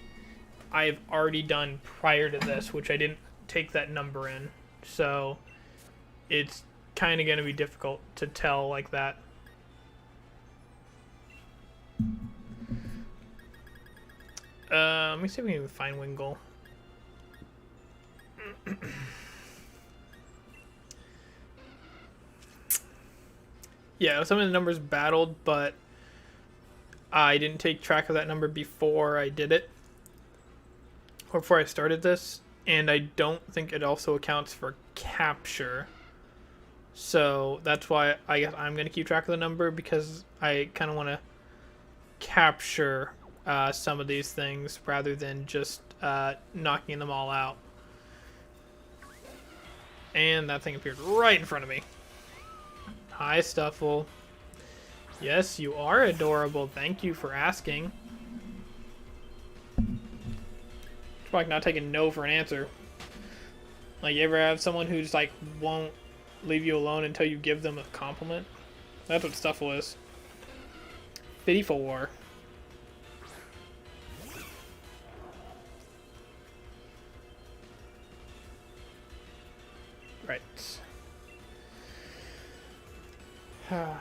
I've already done prior to this, which I didn't take that number in. So it's kind of going to be difficult to tell like that. Let me see if we can even find Wingull. Yeah, some of the numbers battled, but I didn't take track of that number before I did it, or before I started this, and I don't think it also accounts for capture. So that's why I guess I'm going to keep track of the number, because I kind of want to capture some of these things rather than just knocking them all out. And that thing appeared right in front of me. Hi, Stuffle. Yes, you are adorable. Thank you for asking. It's like not taking no for an answer. Like, you ever have someone who just like won't leave you alone until you give them a compliment? That's what Stuffle is. 54. Right. I'm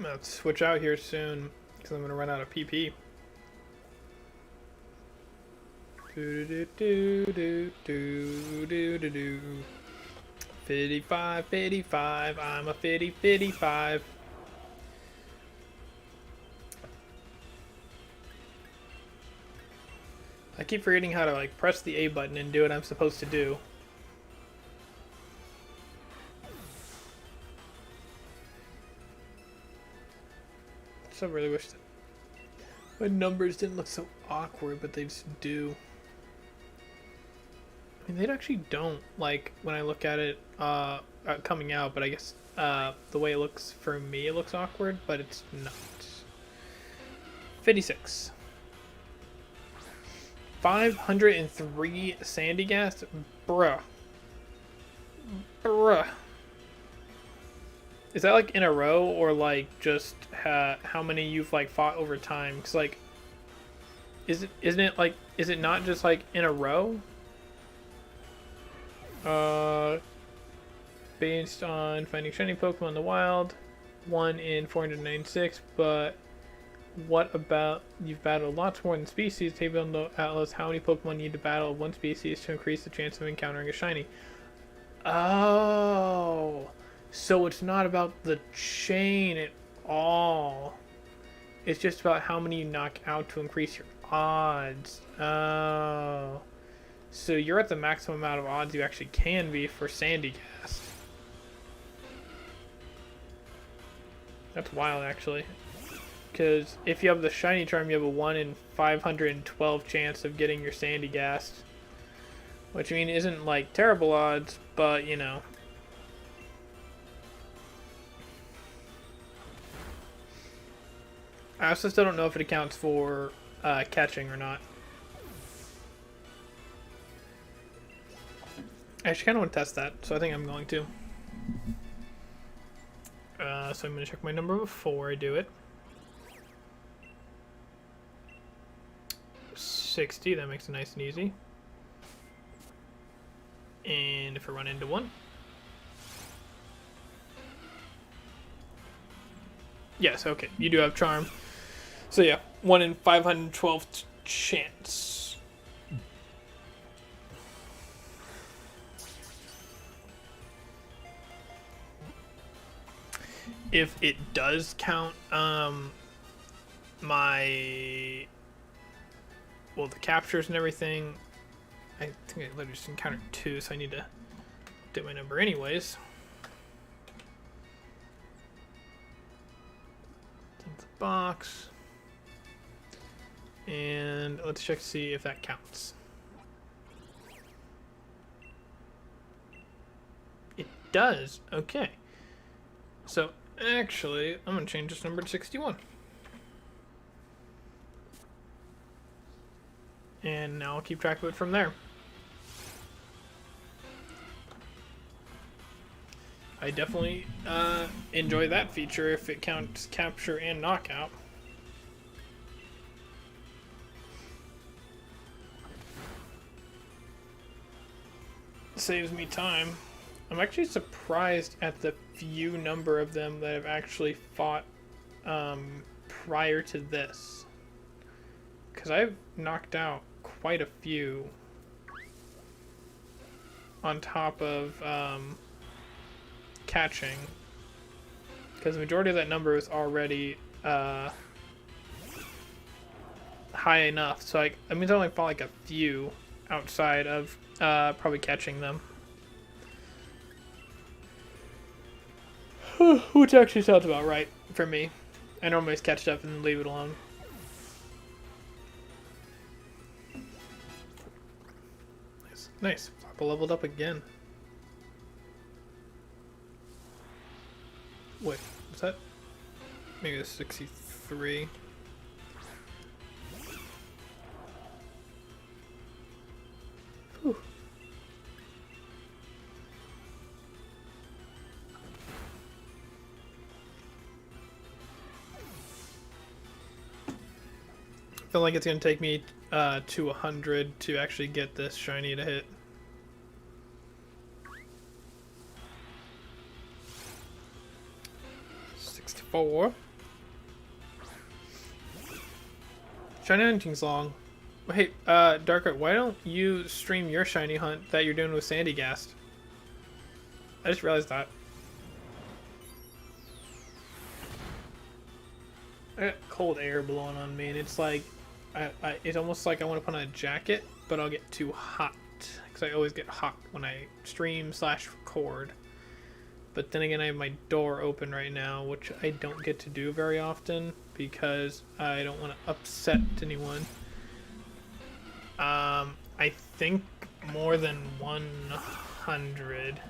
gonna switch out here soon because I'm gonna run out of PP. 55, 55. I'm a 55. I keep forgetting how to like press the A button and do what I'm supposed to do. So I really wish that my numbers didn't look so awkward, but they just do. I mean, they actually don't, like, when I look at it coming out, but I guess the way it looks for me, it looks awkward, but it's not. 56. 503 Sandy Gas? Bruh. Bruh. Is that like in a row, or like just how many you've like fought over time? Cause like, isn't it like, is it not just like in a row? Based on finding shiny Pokemon in the wild, 1 in 496, but What about you've battled lots more than species? Table on the atlas. How many Pokemon need to battle one species to increase the chance of encountering a shiny? Oh, so it's not about the chain at all. It's just about how many you knock out to increase your odds. Oh, so you're at the maximum amount of odds you actually can be for Sandygast. That's wild, actually. Because if you have the shiny charm, you have a 1 in 512 chance of getting your Sandygast. Which, I mean, isn't like terrible odds, but you know. I also still don't know if it accounts for catching or not. I actually kind of want to test that, so I think I'm going to. So I'm going to check my number before I do it. 60, that makes it nice and easy. And if I run into one. Yes, okay, you do have charm. So yeah, 1 in 512 chance. If it does count my the captures and everything, I think I literally just encountered 2, so I need to do my number anyways. The box, and let's check to see if that counts. It does. Okay, so actually I'm gonna change this number to 61, and now I'll keep track of it from there. I definitely enjoy that feature if it counts capture and knockout. Saves me time. I'm actually surprised at the few number of them that have actually fought prior to this. Because I've knocked out quite a few on top of catching, because the majority of that number is already high enough, so I mean I only fought like a few outside of probably catching them. Which actually sounds about right for me. I normally just catch stuff and then leave it alone. Nice. Nice. Floppa leveled up again. Wait, what's that? Maybe it's 63. Whew. I feel like it's going to take me to 100 to actually get this shiny to hit. Shiny hunting's long. Hey, Darker, why don't you stream your shiny hunt that you're doing with Sandygast? I just realized that. I got cold air blowing on me, and it's like, it's almost like I want to put on a jacket, but I'll get too hot, because I always get hot when I stream / record. But then again, I have my door open right now, which I don't get to do very often because I don't want to upset anyone. I think more than 100.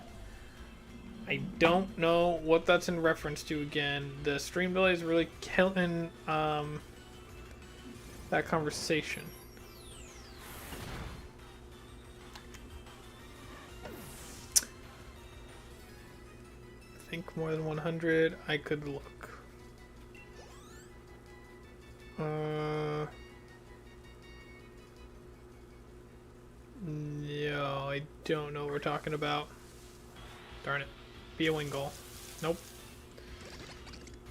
I don't know what that's in reference to again. The stream delay is really killing that conversation. I think more than 100. I could look. No, I don't know what we're talking about. Darn it. Be a WINGULL. Nope.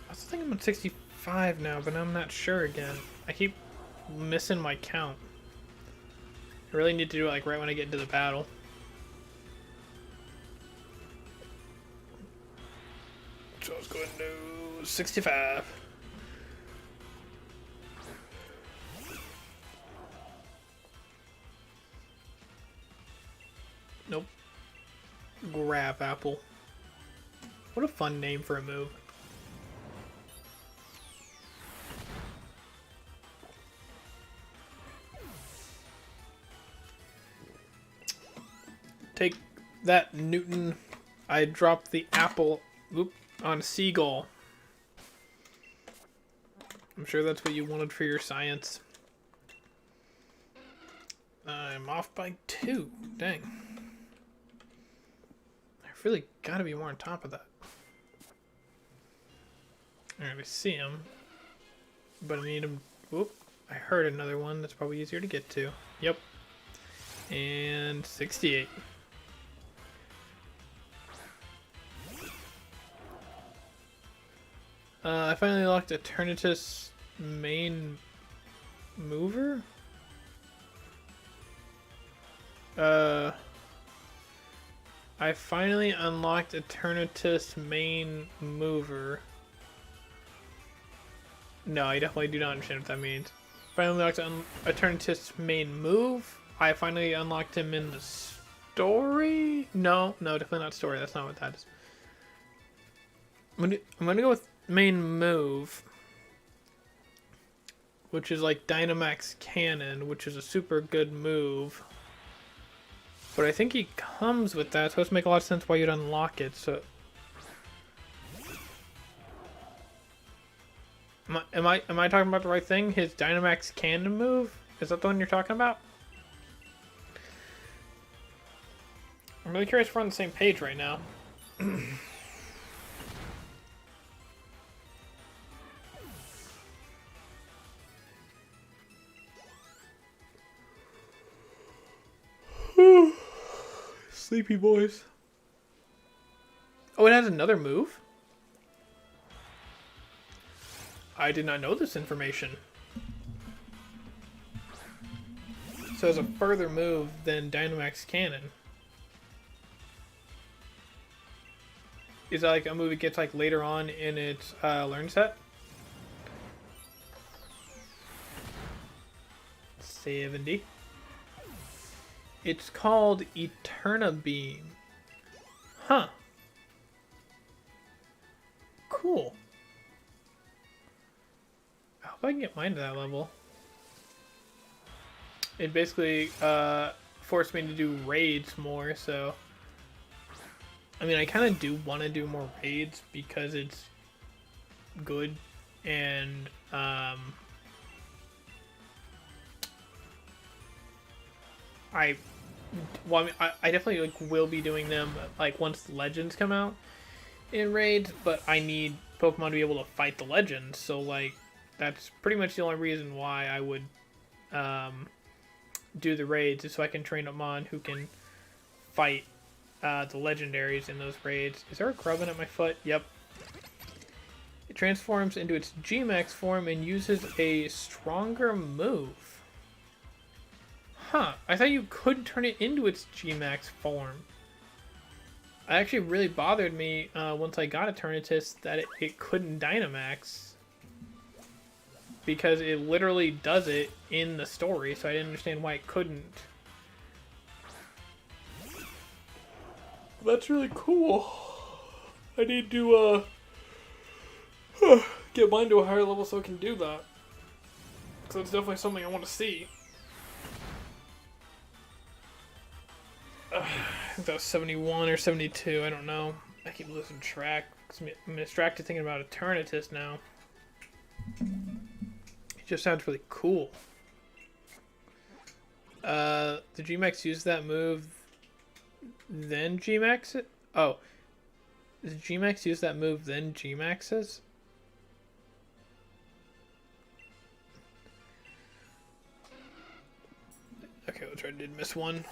I was thinking about 64. 5 now, but I'm not sure again. I keep missing my count. I really need to do it like right when I get into the battle. So I was going to 65. Nope. Grab apple. What a fun name for a move. Take that, Newton. I dropped the apple on a seagull. I'm sure that's what you wanted for your science. I'm off by 2. Dang. I really gotta be more on top of that. Alright, I see him. But I need him. Whoop. I heard another one that's probably easier to get to. Yep. And 68. I finally locked Eternatus main mover? I finally unlocked Eternatus main mover. No, I definitely do not understand what that means. Finally unlocked Eternatus main move. I finally unlocked him in the story? No, definitely not story. That's not what that is. I'm gonna go with main move, which is like Dynamax Cannon, which is a super good move. But I think he comes with that, so it doesn't make a lot of sense why you'd unlock it. So, am I talking about the right thing? His Dynamax Cannon move? Is that the one you're talking about? I'm really curious if we're on the same page right now. Sleepy boys. Oh, it has another move? I did not know this information. So it's a further move than Dynamax Cannon. Is that like a move it gets like later on in its learn set? 70. It's called Eterna Beam. Huh. Cool. I hope I can get mine to that level. It basically forced me to do raids more, so... I mean, I kind of do want to do more raids because it's good, and I definitely like will be doing them like once the legends come out in raids, but I need Pokemon to be able to fight the legends, so like that's pretty much the only reason why I would do the raids, is so I can train up Mon who can fight the legendaries in those raids. Is there a Grubbin at my foot? Yep. It transforms into its G-Max form and uses a stronger move. Huh, I thought you could turn it into its G-Max form. It actually really bothered me once I got Eternatus that it couldn't Dynamax. Because it literally does it in the story, so I didn't understand why it couldn't. That's really cool. I need to get mine to a higher level so I can do that. So it's definitely something I want to see. I think that was 71 or 72, I don't know. I keep losing track. I'm distracted thinking about Eternatus now. It just sounds really cool. Did G-Max use that move, then G-Max it? Oh. Did G-Max use that move, then G-Maxes? Okay, let's try. Did miss one.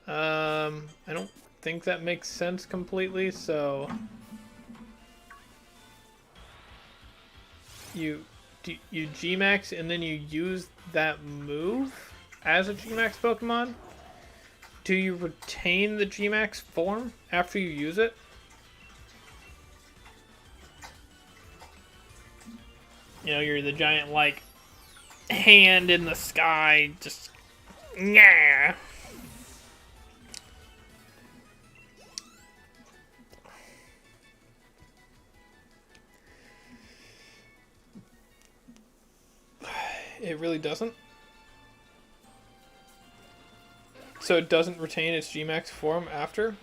I don't think that makes sense completely, so... you G-Max and then you use that move as a G-Max Pokemon? Do you retain the G-Max form after you use it? You know, you're the giant, like, hand in the sky, just... Yeah. It really doesn't. So it doesn't retain its G-Max form after?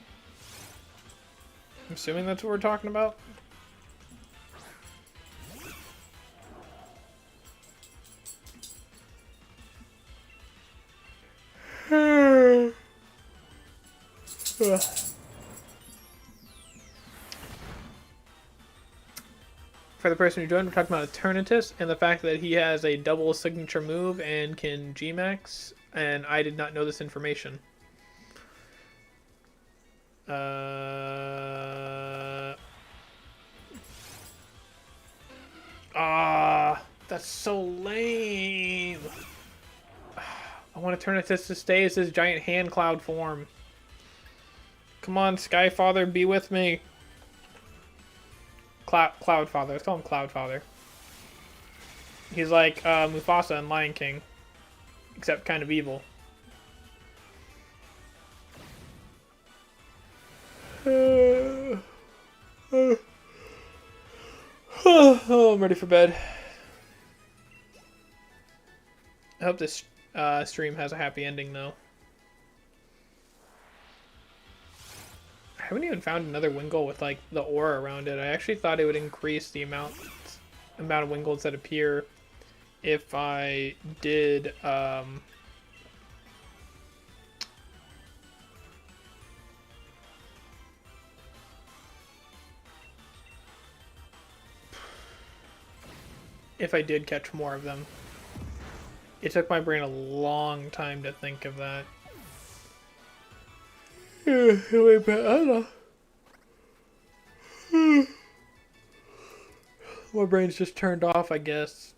I'm assuming that's what we're talking about. For the person who joined, we're talking about Eternatus and the fact that he has a double signature move and can G-Max, and I did not know this information. That's so lame. I want Eternatus to stay as his giant hand cloud form. Come on, Skyfather, be with me. Cloudfather. Let's call him Cloudfather. He's like Mufasa in Lion King, except kind of evil. Oh, I'm ready for bed. I hope this stream has a happy ending, though. I haven't even found another Wingull with, like, the aura around it. I actually thought it would increase the amount of Wingulls that appear if I did, if I did catch more of them. It took my brain a long time to think of that. Wait, but I don't know. My brain's just turned off, I guess.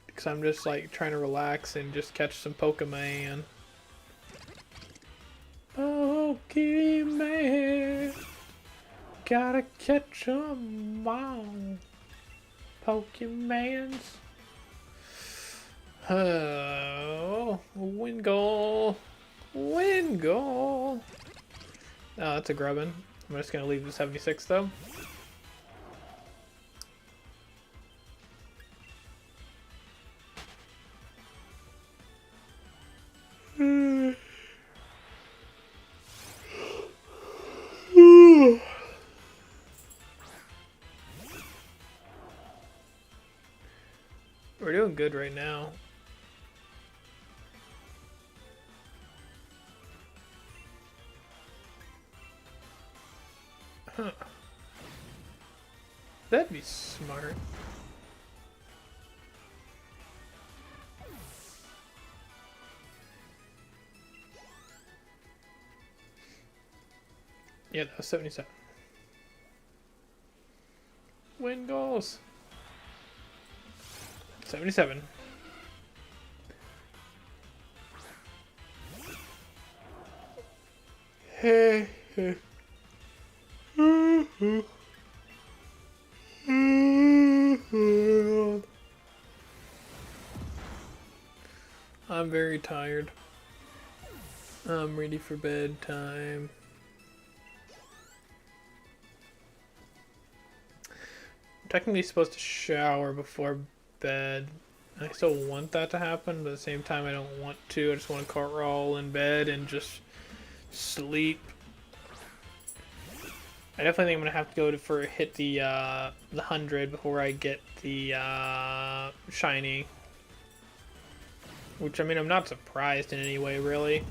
Because I'm just like trying to relax and just catch some Pokemon. Pokemon. Gotta catch 'em all. Pokemons. Oh, Wingull. Wingull. Oh, that's a grubbin. I'm just gonna leave the 76 though. We're doing good right now. Huh. That'd be smart. Yeah, that was 77. Win goals. 77. Hey, hey. I'm very tired. I'm ready for bedtime. I'm technically supposed to shower before bed. I still want that to happen, but at the same time I don't want to. I just want to roll in bed and just sleep. I definitely think I'm gonna have to go hit the 100 before I get the shiny. Which, I mean, I'm not surprised in any way, really.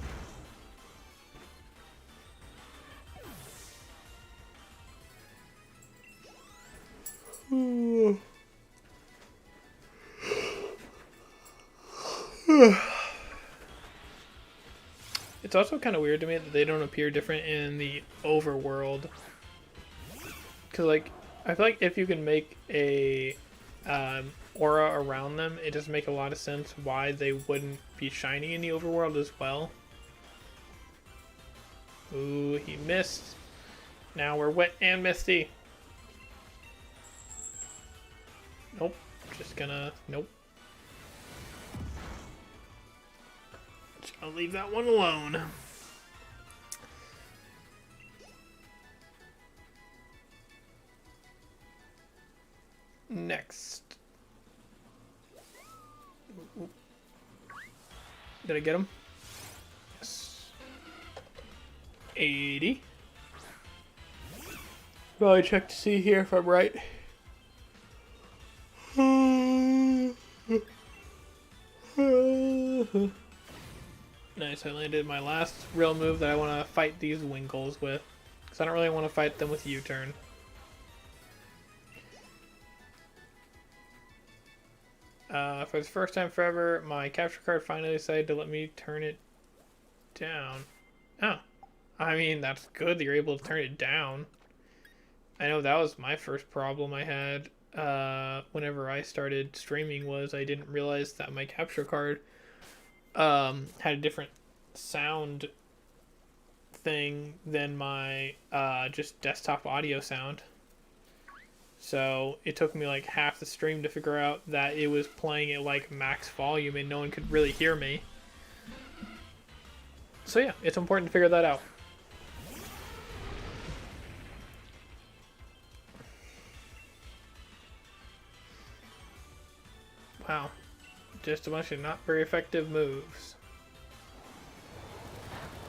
It's also kind of weird to me that they don't appear different in the overworld. Because, like, I feel like if you can make a aura around them, it doesn't make a lot of sense why they wouldn't be shiny in the overworld as well. Ooh, he missed. Now we're wet and misty. Nope. Just gonna... Nope. Just gonna leave that one alone. Next. Ooh. Did I get him? Yes. 80. Probably check to see here if I'm right. Nice, I landed my last real move that I want to fight these WINGULLs with. Because I don't really want to fight them with U-turn. For the first time forever, my capture card finally decided to let me turn it down. Oh. I mean, that's good that you're able to turn it down. I know that was my first problem I had whenever I started streaming, was I didn't realize that my capture card had a different sound thing than my just desktop audio sound. So it took me like half the stream to figure out that it was playing at like max volume and no one could really hear me. So yeah, it's important to figure that out. Wow, just a bunch of not very effective moves.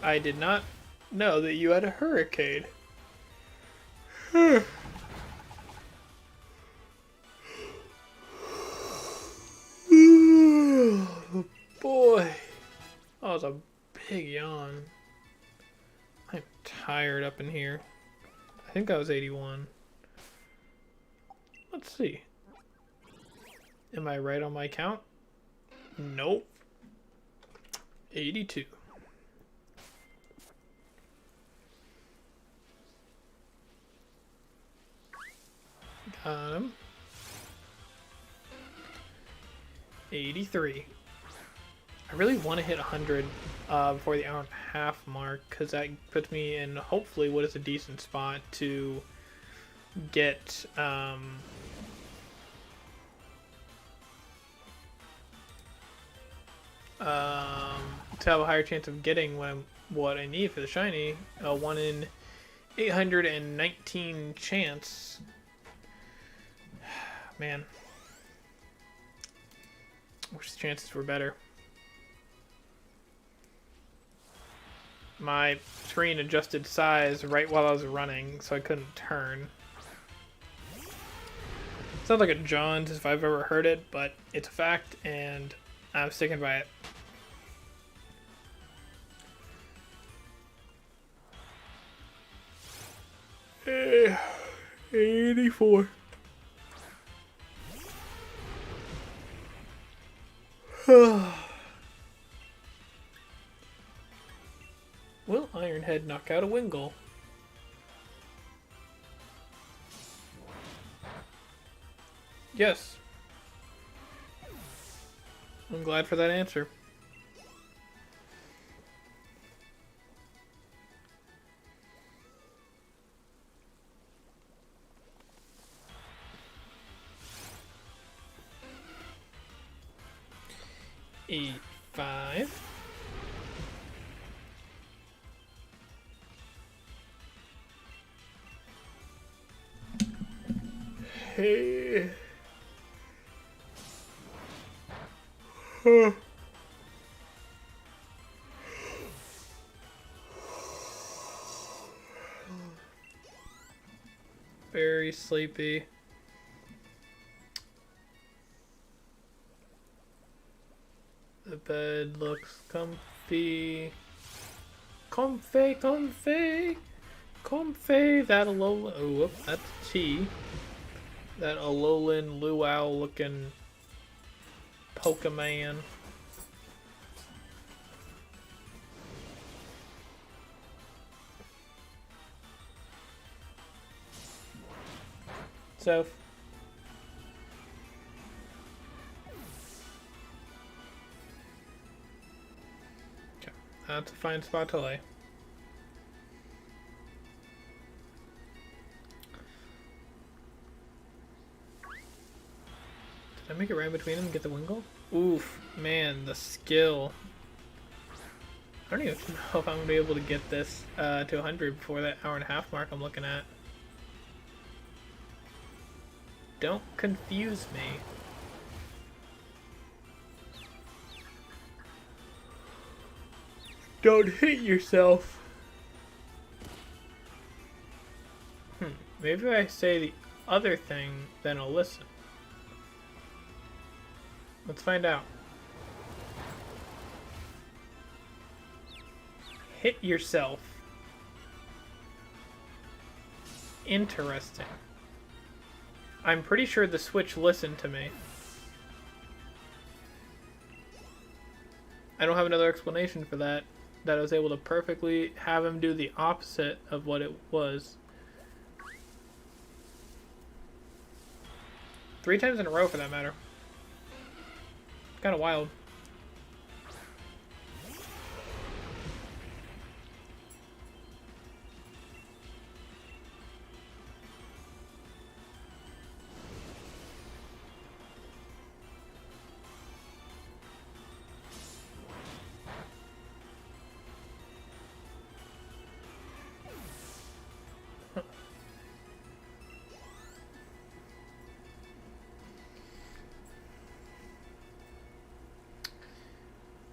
I did not know that you had a hurricane. Boy, that was a big yawn. I'm tired up in here. I think I was 81. Let's see. Am I right on my count? Nope. 82. Got him. 83. I really want to hit 100 before the hour and a half mark, because that puts me in hopefully what is a decent spot to get to have a higher chance of getting what I need for the shiny. A 1 in 819 chance. Man. Wish the chances were better. My screen adjusted size right while I was running, so I couldn't turn. Sounds like a John's if I've ever heard it, but it's a fact, and I'm sticking by it. 84. Will Ironhead knock out a WINGULL? Yes. I'm glad for that answer. Eight, 5. Hey. Very sleepy. The bed looks comfy. Comfy, comfy, comfy. That Alolan, oh, whoop, that's T. That Alolan luau looking Pokemon. So That's a fine spot to lay. Did I make it right between them and get the WINGULL? Oof, man, the skill. I don't even know if I'm going to be able to get this to 100 before that hour-and-a-half mark I'm looking at. Don't confuse me. Don't hit yourself. Maybe if I say the other thing, then I'll listen. Let's find out. Hit yourself. Interesting. I'm pretty sure the Switch listened to me. I don't have another explanation for that. That I was able to perfectly have him do the opposite of what it was. 3 times in a row for that matter. Kind of wild.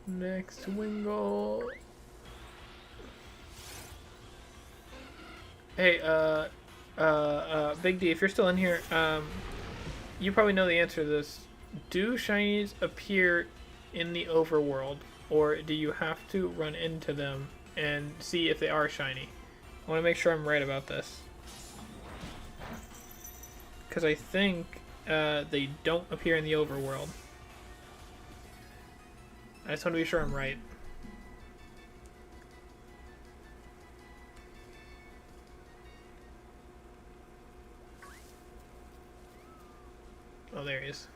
Next WINGULL. Hey, Big D, if you're still in here, you probably know the answer to this. Do shinies appear in the overworld, or do you have to run into them and see if they are shiny? I want to make sure I'm right about this. Because I think they don't appear in the overworld. I just want to be sure I'm right. Oh, there he is.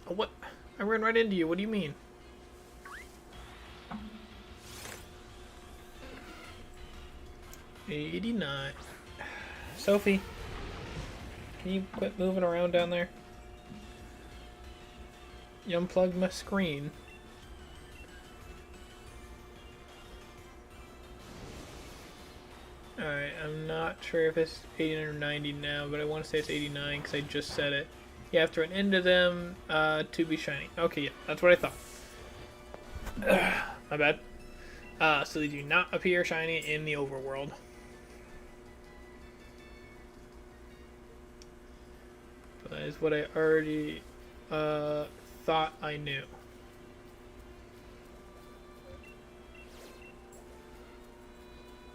Oh, what? I ran right into you. What do you mean? $89. Sophie, can you quit moving around down there? You unplugged my screen. Alright, I'm not sure if it's 89 or 90 now, but I want to say it's 89 because I just said it. You have to run into them to be shiny. Okay, yeah, that's what I thought. My bad. So they do not appear shiny in the overworld. That is what I already thought I knew.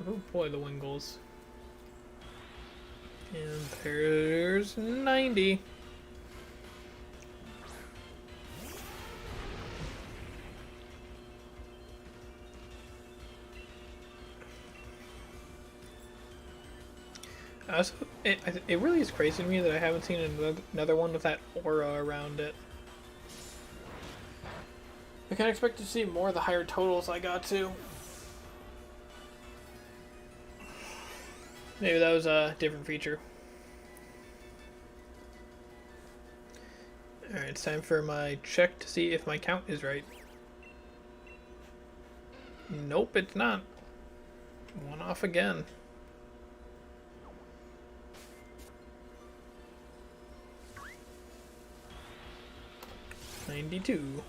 Oh boy, the WINGULLs. And there's 90. So it really is crazy to me that I haven't seen another one with that aura around it. I can expect to see more of the higher totals I got to. Maybe that was a different feature. Alright, it's time for my check to see if my count is right. Nope, it's not. One off again. $92.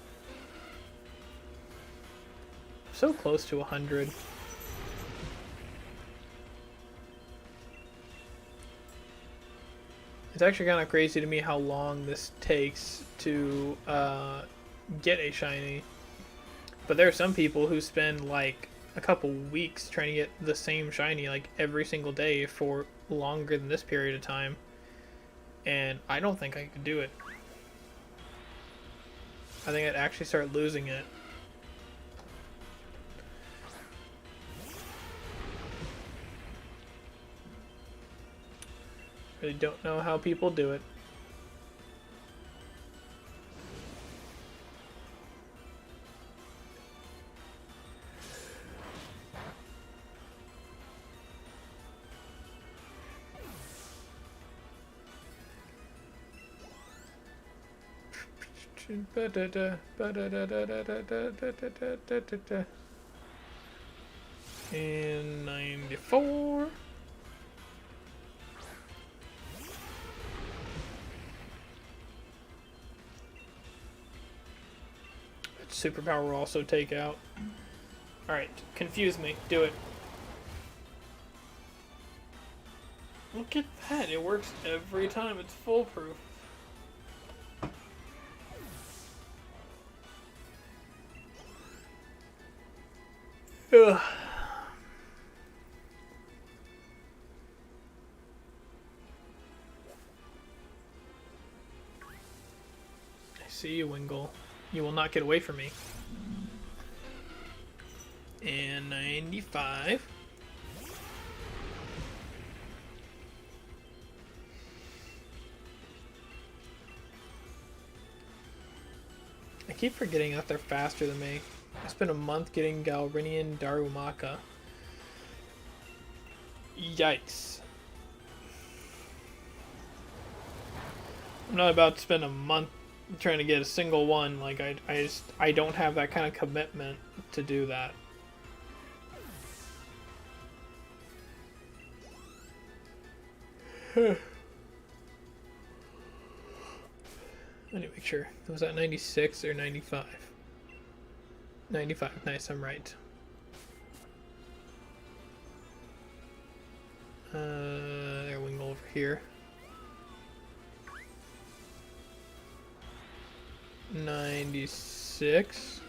So close to 100. It's actually kind of crazy to me how long this takes to get a shiny. But there are some people who spend like a couple weeks trying to get the same shiny like every single day for longer than this period of time. And I don't think I could do it. I think I'd actually start losing it. Really don't know how people do it. And 94. Superpower will also take out. Alright, confuse me. Do it. Look at that. It works every time. It's foolproof. Ugh. I see you, Wingull. You will not get away from me. And 95. I keep forgetting that they're faster than me. I spent a month getting Galrinian Darumaka. Yikes. I'm not about to spend a month trying to get a single one. Like, I don't have that kind of commitment to do that. I need to make sure. Was that 96 or 95? 95. Nice, I'm right. There, we can go over here. 96.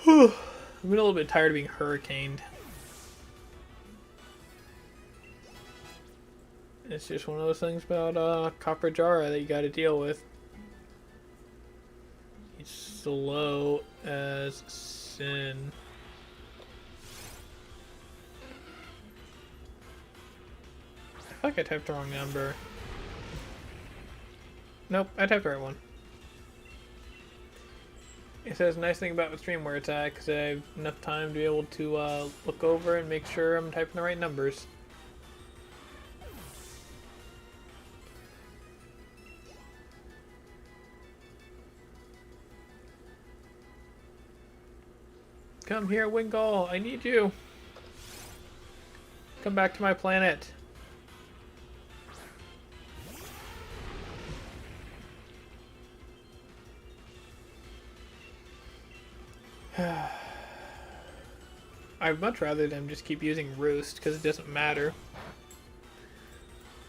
I've been a little bit tired of being hurricaned. It's just one of those things about Copper Jara that you gotta deal with. He's slow as sin. I feel like I typed the wrong number. Nope, I typed the right one. It says nice thing about the stream where it's at because I have enough time to be able to look over and make sure I'm typing the right numbers. Come here, Wingull. I need you. Come back to my planet. I'd much rather them just keep using Roost because it doesn't matter.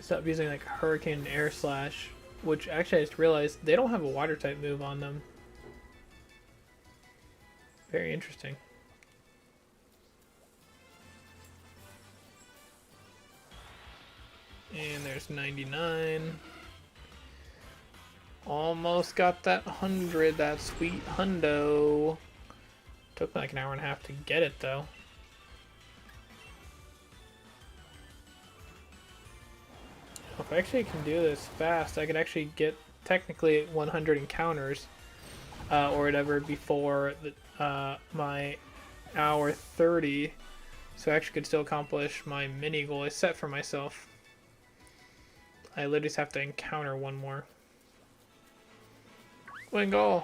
Stop using like Hurricane and Air Slash, which actually I just realized they don't have a water type move on them. Very interesting. And there's 99. Almost got that 100, that sweet hundo. Took like an hour and a half to get it though. If I actually can do this fast, I could actually get technically 100 encounters or whatever before the, my hour 30. So I actually could still accomplish my mini goal I set for myself. I literally just have to encounter one more. Wingull.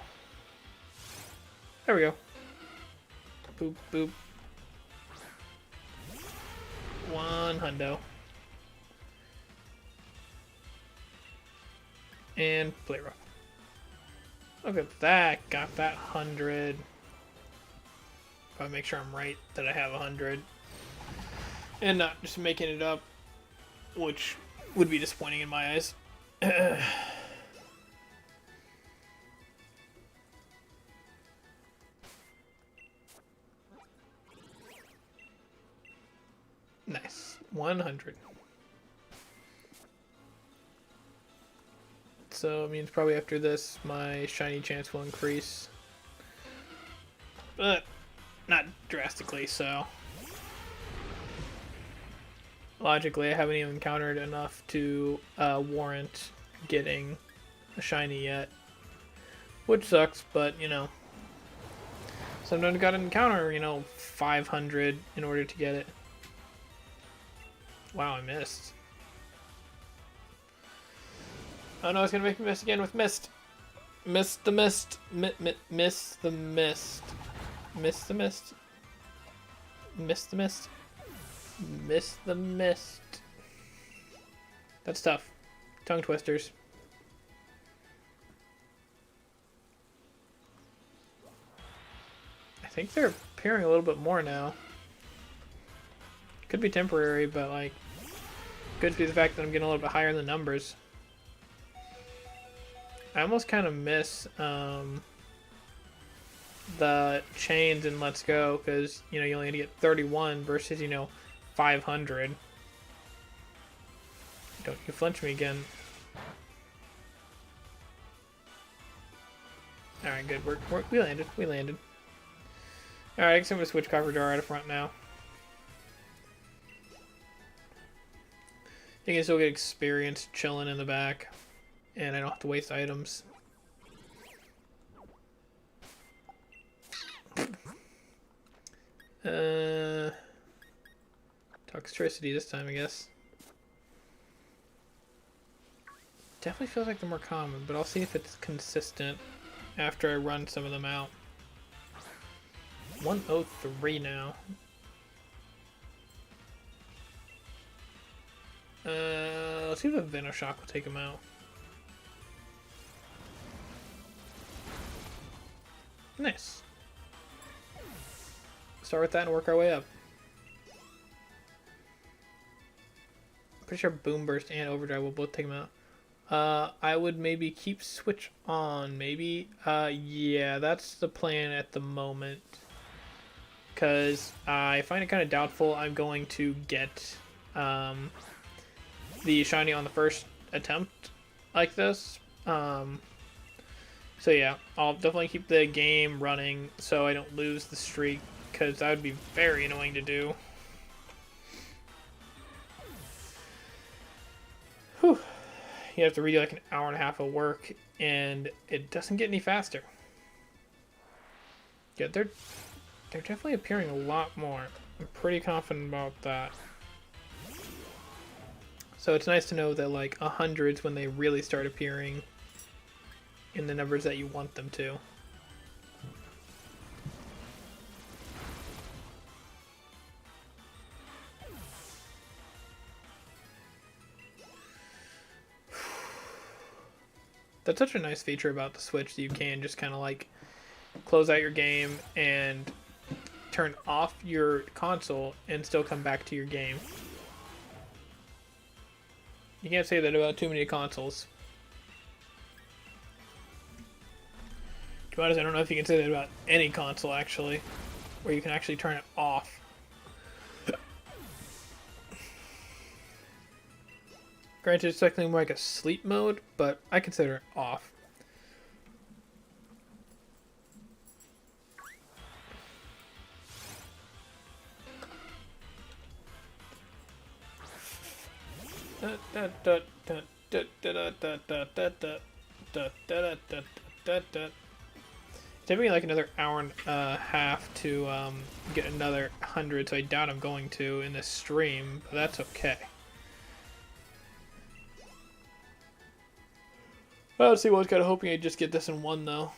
There we go. Boop, boop. 1 hundo. And play rough. Look at that. Got that 100. Gotta make sure I'm right that I have 100. And not just making it up, which would be disappointing in my eyes. Nice. 100. So it means probably after this, my shiny chance will increase. But not drastically, so. logically, I haven't even encountered enough to warrant getting a shiny yet. Which sucks, but, you know. Sometimes you gotta encounter, you know, 500 in order to get it. Wow, I missed. Oh no, it's gonna make me miss again with mist. Miss the mist. Miss the mist. Miss the mist. Miss the mist. Miss the mist. That's tough. Tongue twisters. I think they're appearing a little bit more now. Could be temporary, but like, could be the fact that I'm getting a little bit higher in the numbers. I almost kind of miss the chains in Let's Go, because, you know, you only get 31 versus, you know, 500. Don't you flinch me again. Alright, good. We landed. We landed. Alright, I guess I'm going to switch cover jar out of front now. I can still get experience chilling in the back, and I don't have to waste items. Toxicity this time, I guess. Definitely feels like they're more common, but I'll see if it's consistent after I run some of them out. 103 now. Let's see if the Venoshock will take him out. Nice. Start with that and work our way up. Pretty sure Boom Burst and Overdrive will both take him out. I would maybe keep Switch on, maybe. Yeah, that's the plan at the moment. Because I find it kind of doubtful I'm going to get the shiny on the first attempt like this. So yeah, I'll definitely keep the game running so I don't lose the streak, because that would be very annoying to do. Whew. You have to redo like an hour and a half of work, and it doesn't get any faster. Yeah, they're definitely appearing a lot more. I'm pretty confident about that. So it's nice to know that like 100's when they really start appearing in the numbers that you want them to. That's such a nice feature about the Switch that you can just kind of like close out your game and turn off your console and still come back to your game. You can't say that about too many consoles. To be honest, I don't know if you can say that about any console actually, where you can actually turn it off. Granted, it's technically more like a sleep mode, but I consider it off. It's taking me like another hour and a half to get another 100, so I doubt I'm going to in this stream, but that's okay. Well, let's see, I was kind of hoping I'd just get this in one, though.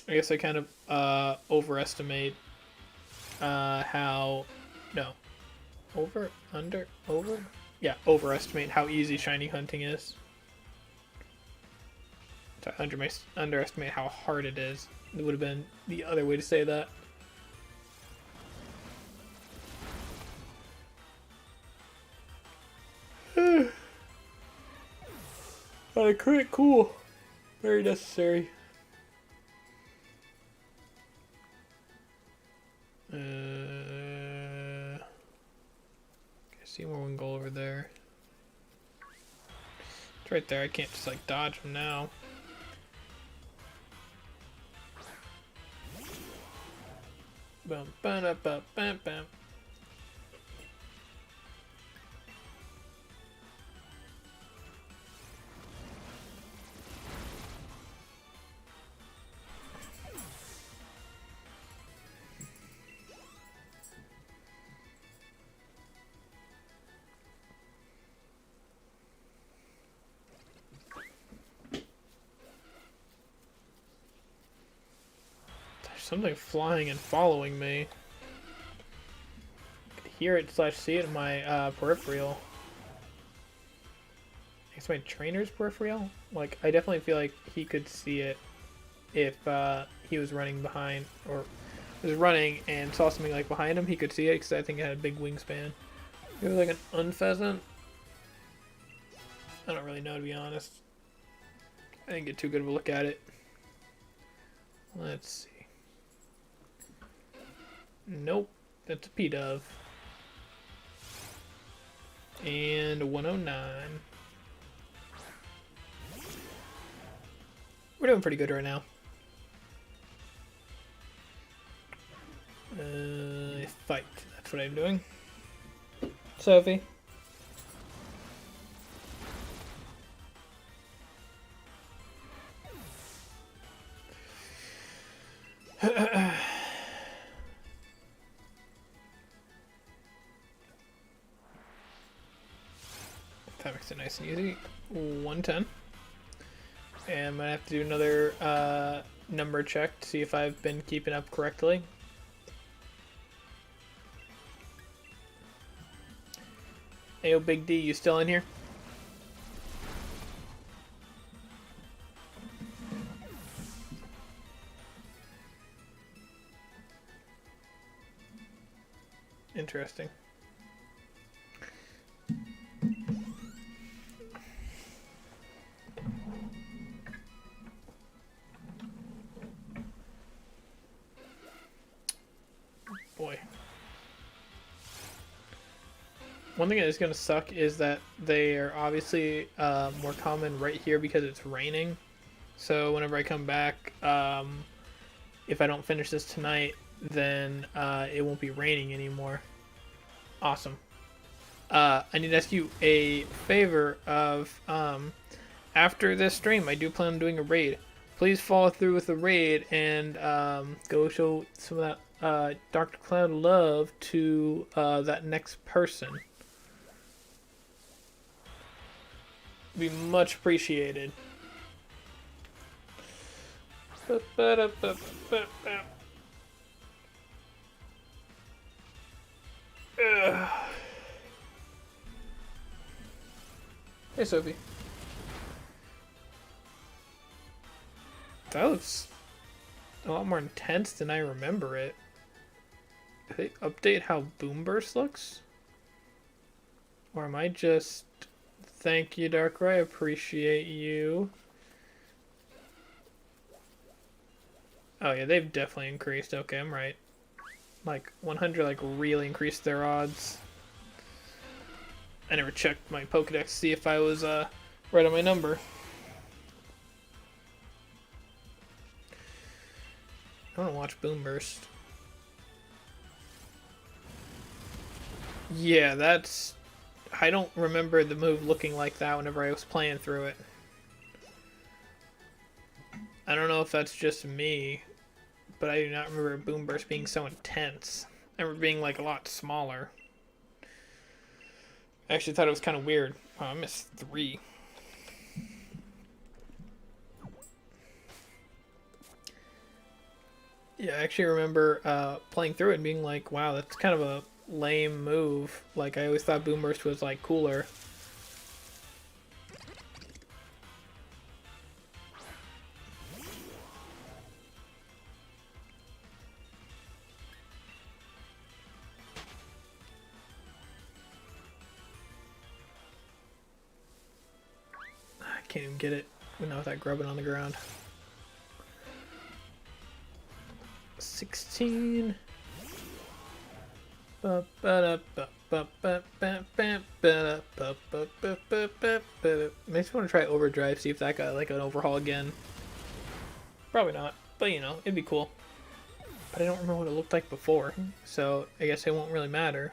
I guess I kind of overestimate how... No. Over? Under? Over? Yeah, overestimate how easy shiny hunting is. So I underestimate how hard it is. It would have been the other way to say that. Crit, cool. Very necessary. I see more WINGULL over there. It's right there. I can't just like dodge him now. Bum, bam, bam, bam, bam. something flying and following me. I could hear it / see it in my peripheral. It's my trainer's peripheral? Like, I definitely feel like he could see it if he was running behind, or was running and saw something like behind him. He could see it because I think it had a big wingspan. It was like an unpheasant. I don't really know, to be honest. I didn't get too good of a look at it. Let's see. Nope, that's a P-Dove. And a 109. We're doing pretty good right now. Fight. That's what I'm doing. Sophie. That makes it nice and easy. 110. And I'm gonna have to do another number check to see if I've been keeping up correctly. Ayo, Big D, you still in here? Interesting. Boy. One thing that is going to suck is that they are obviously more common right here because it's raining. So whenever I come back, if I don't finish this tonight, then it won't be raining anymore. Awesome. I need to ask you a favor of, after this stream, I do plan on doing a raid. Please follow through with the raid and go show some of that DrCloud love to that next person. Be much appreciated. Hey, Sophie. That looks a lot more intense than I remember it. Did they update how Boom Burst looks? Or am I just... Thank you, Darker. I appreciate you. Oh yeah, they've definitely increased. Okay, I'm right. Like 100, like really increased their odds. I never checked my Pokedex to see if I was right on my number. I want to watch Boom Burst. Yeah, that's... I don't remember the move looking like that whenever I was playing through it. I don't know if that's just me, but I do not remember Boom Burst being so intense. I remember being like a lot smaller. I actually thought it was kind of weird. Oh, I missed 3. Yeah, I actually remember playing through it and being like, wow, that's kind of a lame move. Like, I always thought Boom Burst was like cooler. I can't even get it without that grubbing on the ground. 16. I just want to try Overdrive, see if that got like an overhaul again. Probably not, but you know, it'd be cool. But I don't remember what it looked like before, so I guess it won't really matter.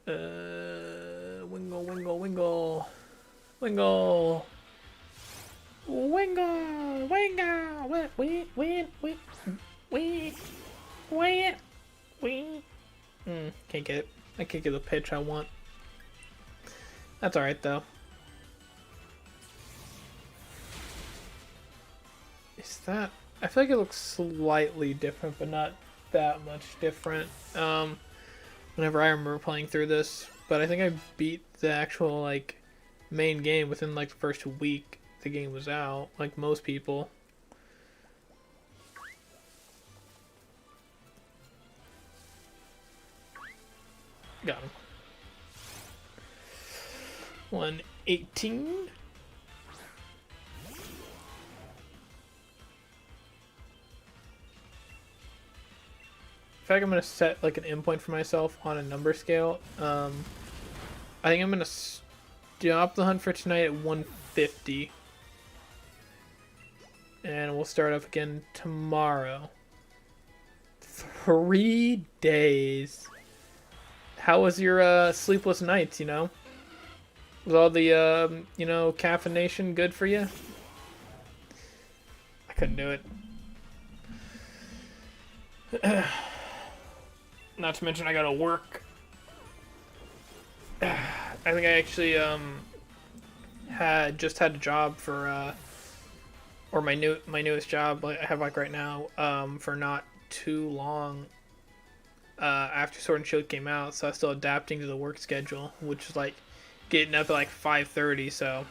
Wingull, Wingull, Wingull. Wingull. Wingull, Wingull, can't get it. I can't get the pitch I want. That's alright though. that, I feel like it looks slightly different, but not that much different. Whenever I remember playing through this, but I think I beat the actual like main game within like the first week the game was out, like most people. Got him. 118. In fact, I'm gonna set like an endpoint for myself on a number scale. I think I'm gonna stop the hunt for tonight at 150, and we'll start up again tomorrow. 3 days. How was your sleepless nights? You know, was all the you know, caffeination good for you? I couldn't do it. Not to mention I gotta work. I think I actually had a job for or my newest job like I have like right now for not too long after Sword and Shield came out, so I was still adapting to the work schedule, which is like getting up at like 5:30. So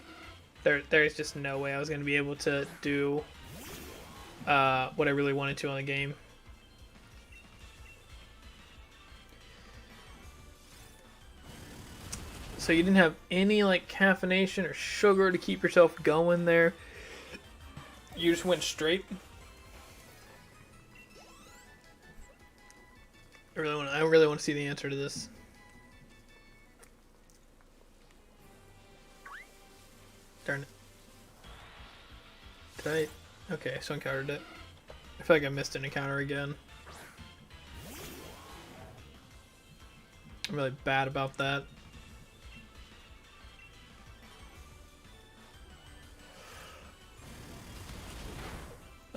there's just no way I was gonna be able to do what I really wanted to on the game. So you didn't have any like caffeination or sugar to keep yourself going there. You just went straight. I really want to see the answer to this. Darn it. Did I? Okay, so I encountered it. I feel like I missed an encounter again. I'm really bad about that.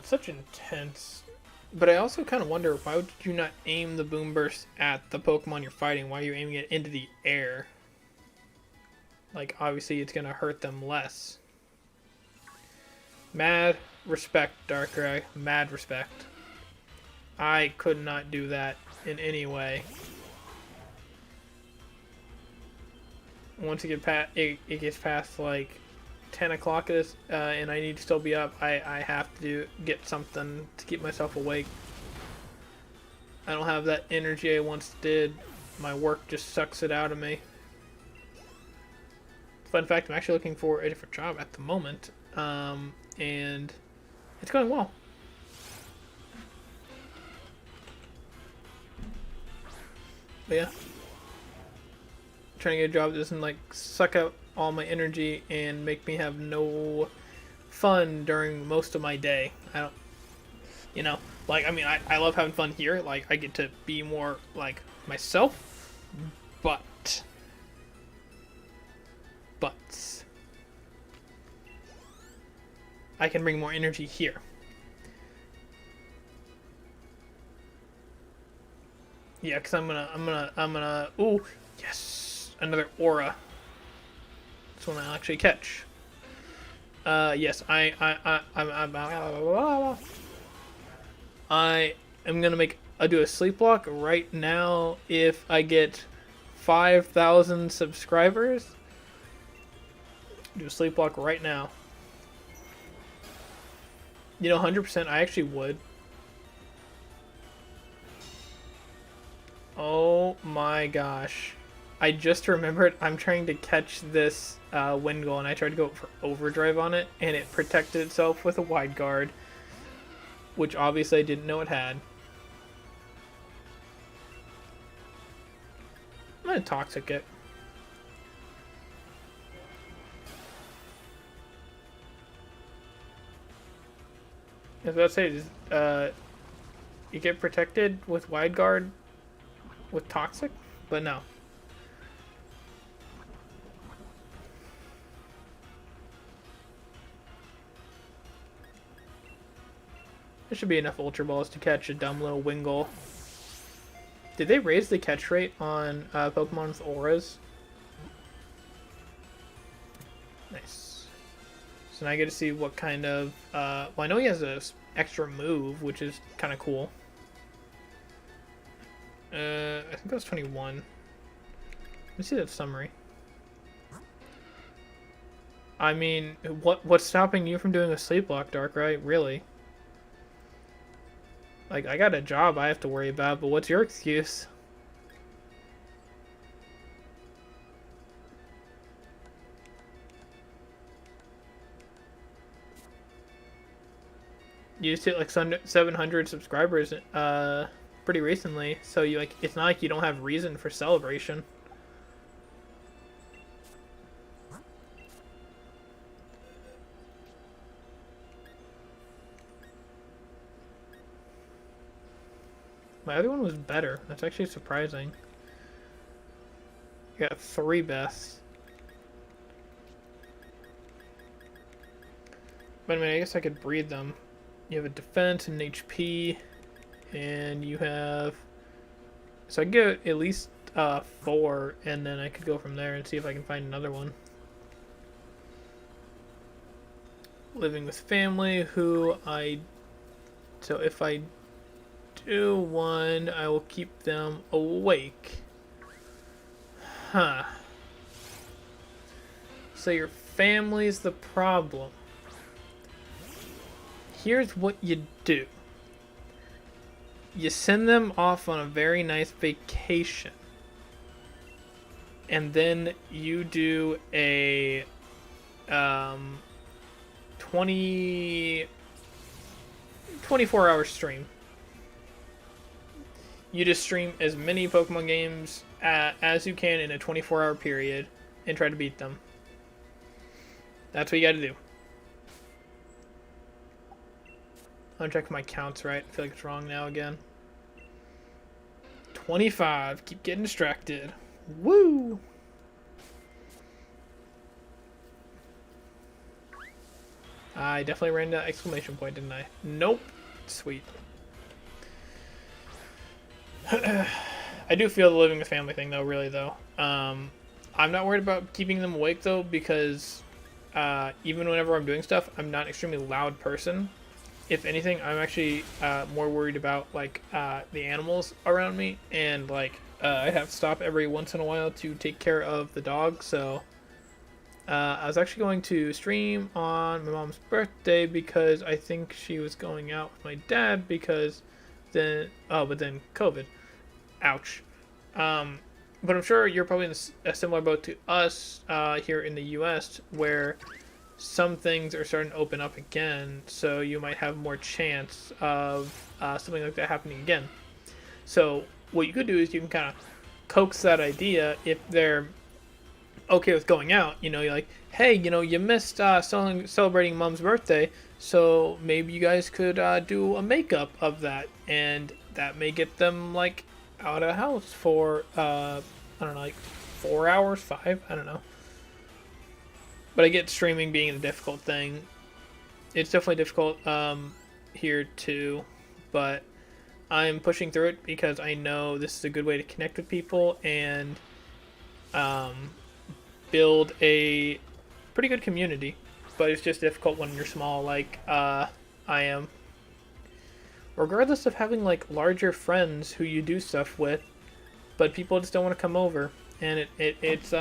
Such intense, but I also kind of wonder, why would you not aim the boom burst at the Pokemon you're fighting? Why are you aiming it into the air? Like, obviously it's gonna hurt them less. Mad respect, Darkrai. Mad respect. I could not do that in any way. Once it gets past like 10 o'clock this, and I need to still be up, I have to get something to keep myself awake. I don't have that energy I once did. My work just sucks it out of me. Fun fact, I'm actually looking for a different job at the moment, and it's going well. But yeah, trying to get a job that doesn't like suck out all my energy and make me have no fun during most of my day. I don't, you know, like, I mean, I love having fun here. Like, I get to be more like myself, but I can bring more energy here. Yeah, because I'm gonna, ooh, yes, another aura. This one I'll actually catch. Yes, I am gonna do a sleep walk right now if I get 5,000 subscribers. Do a sleep walk right now. You know, 100%, I actually would. Oh my gosh. I just remembered I'm trying to catch this WINGULL, and I tried to go for overdrive on it, and it protected itself with a wide guard, which obviously I didn't know it had. I'm gonna toxic it. I was about to say, you get protected with wide guard with toxic, but no. There should be enough Ultra Balls to catch a dumb little WINGULL. Did they raise the catch rate on Pokemon with auras? Nice. So now I get to see what kind of... well, I know he has a extra move, which is kind of cool. I think that was 21. Let's see that summary. I mean, what's stopping you from doing a sleep block, Dark, right? Really? Like, I got a job I have to worry about, but what's your excuse? You just hit like 700 subscribers pretty recently, so you like it's not like you don't have reason for celebration. My other one was better. That's actually surprising. You got 3 best. But I mean, I guess I could breed them. You have a defense and an HP, and you have... So I get at least 4, and then I could go from there and see if I can find another one. Living with family, who I... So if I do one, I will keep them awake. Huh. So your family's the problem. Here's what you do. You send them off on a very nice vacation. And then you do a 24-hour stream. You just stream as many Pokemon games as you can in a 24-hour period and try to beat them. That's what you gotta do. I'm checking my counts right. I feel like it's wrong now again. 25. Keep getting distracted. Woo! I definitely ran that exclamation point, didn't I? Nope. Sweet. I do feel the living with family thing, though, really, though. I'm not worried about keeping them awake, though, because even whenever I'm doing stuff, I'm not an extremely loud person. If anything, I'm actually more worried about like the animals around me, and like I have to stop every once in a while to take care of the dog. So I was actually going to stream on my mom's birthday because I think she was going out with my dad because then but then COVID. Ouch. But I'm sure you're probably in a similar boat to us here in the U.S. where some things are starting to open up again, so you might have more chance of something like that happening again. So what you could do is you can kind of coax that idea if they're okay with going out. You know, you're like, hey, you know, you missed celebrating Mom's birthday, so maybe you guys could do a makeup of that, and that may get them like out of the house for I don't know, like 4 hours, 5, I don't know. But I get streaming being a difficult thing. It's definitely difficult here too, but I'm pushing through it because I know this is a good way to connect with people and build a pretty good community. But it's just difficult when you're small like I am. Regardless of having like larger friends who you do stuff with, but people just don't want to come over, and it's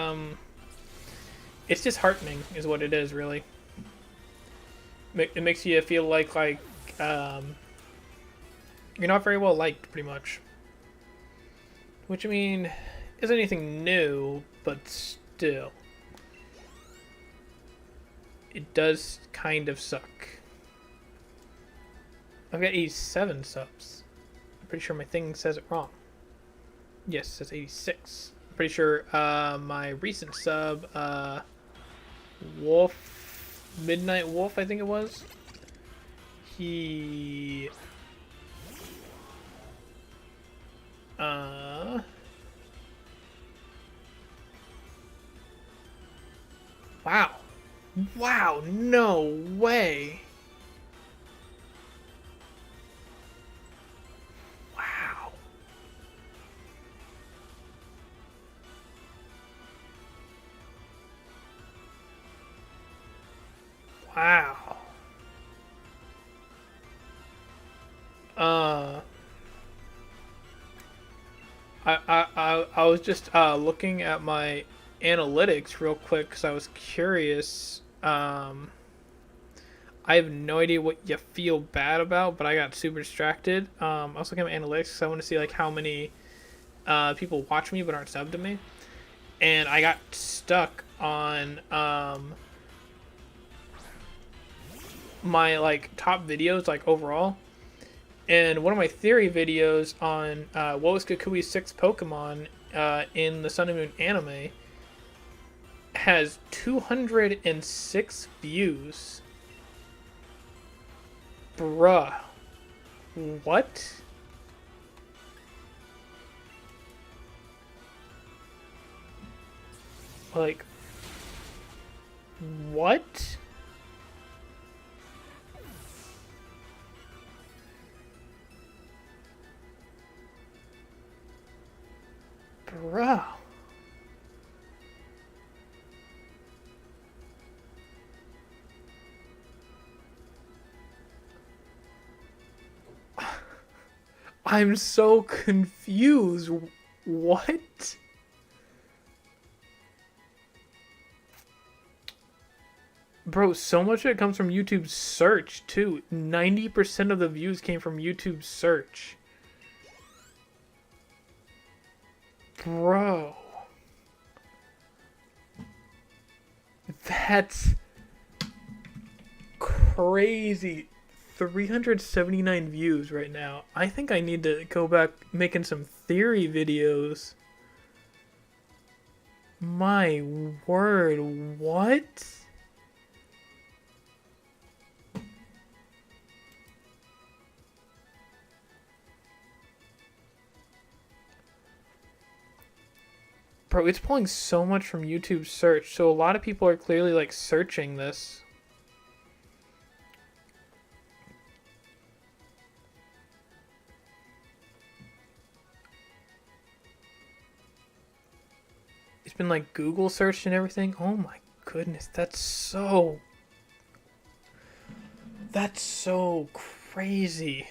disheartening, is what it is, really. It makes you feel like you're not very well liked, pretty much. Which, I mean, isn't anything new, but still. It does kind of suck. I've got 87 subs. I'm pretty sure my thing says it wrong. Yes, it says 86. I'm pretty sure my recent sub, Midnight Wolf, I think it was. He wow. Wow, no way. Wow. Wow. Uh, I was just looking at my analytics real quick because I was curious. I have no idea what you feel bad about, but I got super distracted. I was looking at my analytics because I want to see like how many people watch me but aren't subbed to me, and I got stuck on my like top videos like overall. And one of my theory videos on what was Kukui's sixth Pokemon in the Sun and Moon anime has 206 views. Bruh. What? Like, what? Bruh. I'm so confused. What? Bro, so much of it comes from YouTube search, too. 90% of the views came from YouTube search. Bro. That's crazy. 379 views right now. I think I need to go back making some theory videos. My word, what? Bro, it's pulling so much from YouTube search, so a lot of people are clearly like searching this. It's been like Google searched and everything. Oh my goodness, that's so crazy.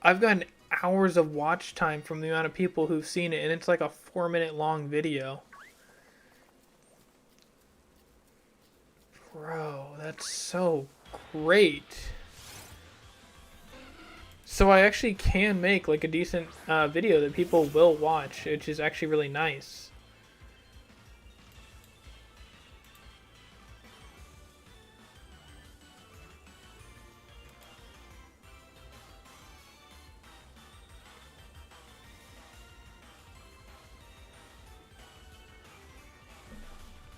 I've gotten hours of watch time from the amount of people who've seen it, and it's like a 4-minute long video. Bro, that's so great. So I actually can make like a decent video that people will watch, which is actually really nice.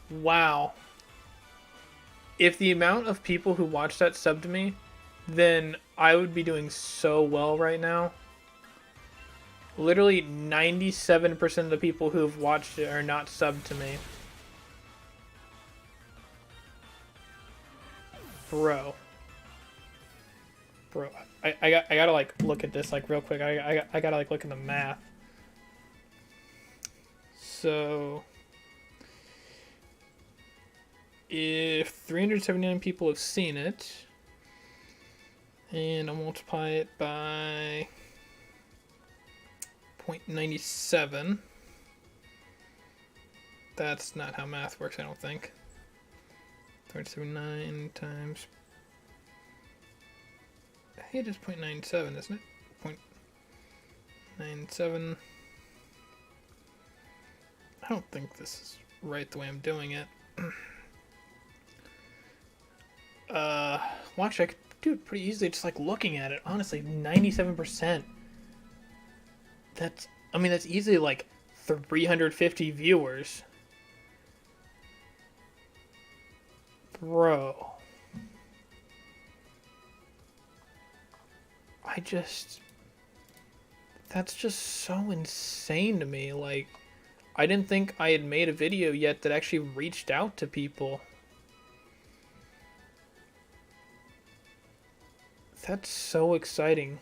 Wow. If the amount of people who watch that sub to me, then I would be doing so well right now. Literally 97% of the people who have watched it are not subbed to me. Bro. Bro. I gotta like look at this like real quick. I gotta like look at the math. So if 379 people have seen it, and I'll multiply it by 0.97. That's not how math works, I don't think. 379 times... I think it is 0.97, isn't it? 0.97. I don't think this is right the way I'm doing it. Well, actually, I could do it pretty easily just like looking at it. Honestly, 97%. That's easily like 350 viewers. Bro. That's just so insane to me. Like, I didn't think I had made a video yet that actually reached out to people. That's so exciting.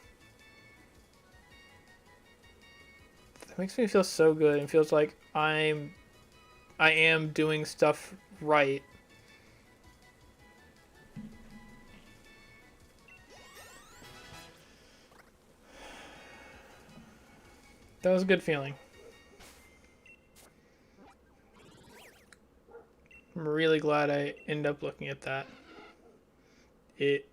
That makes me feel so good and feels like I am doing stuff right. That was a good feeling. I'm really glad I ended up looking at that. It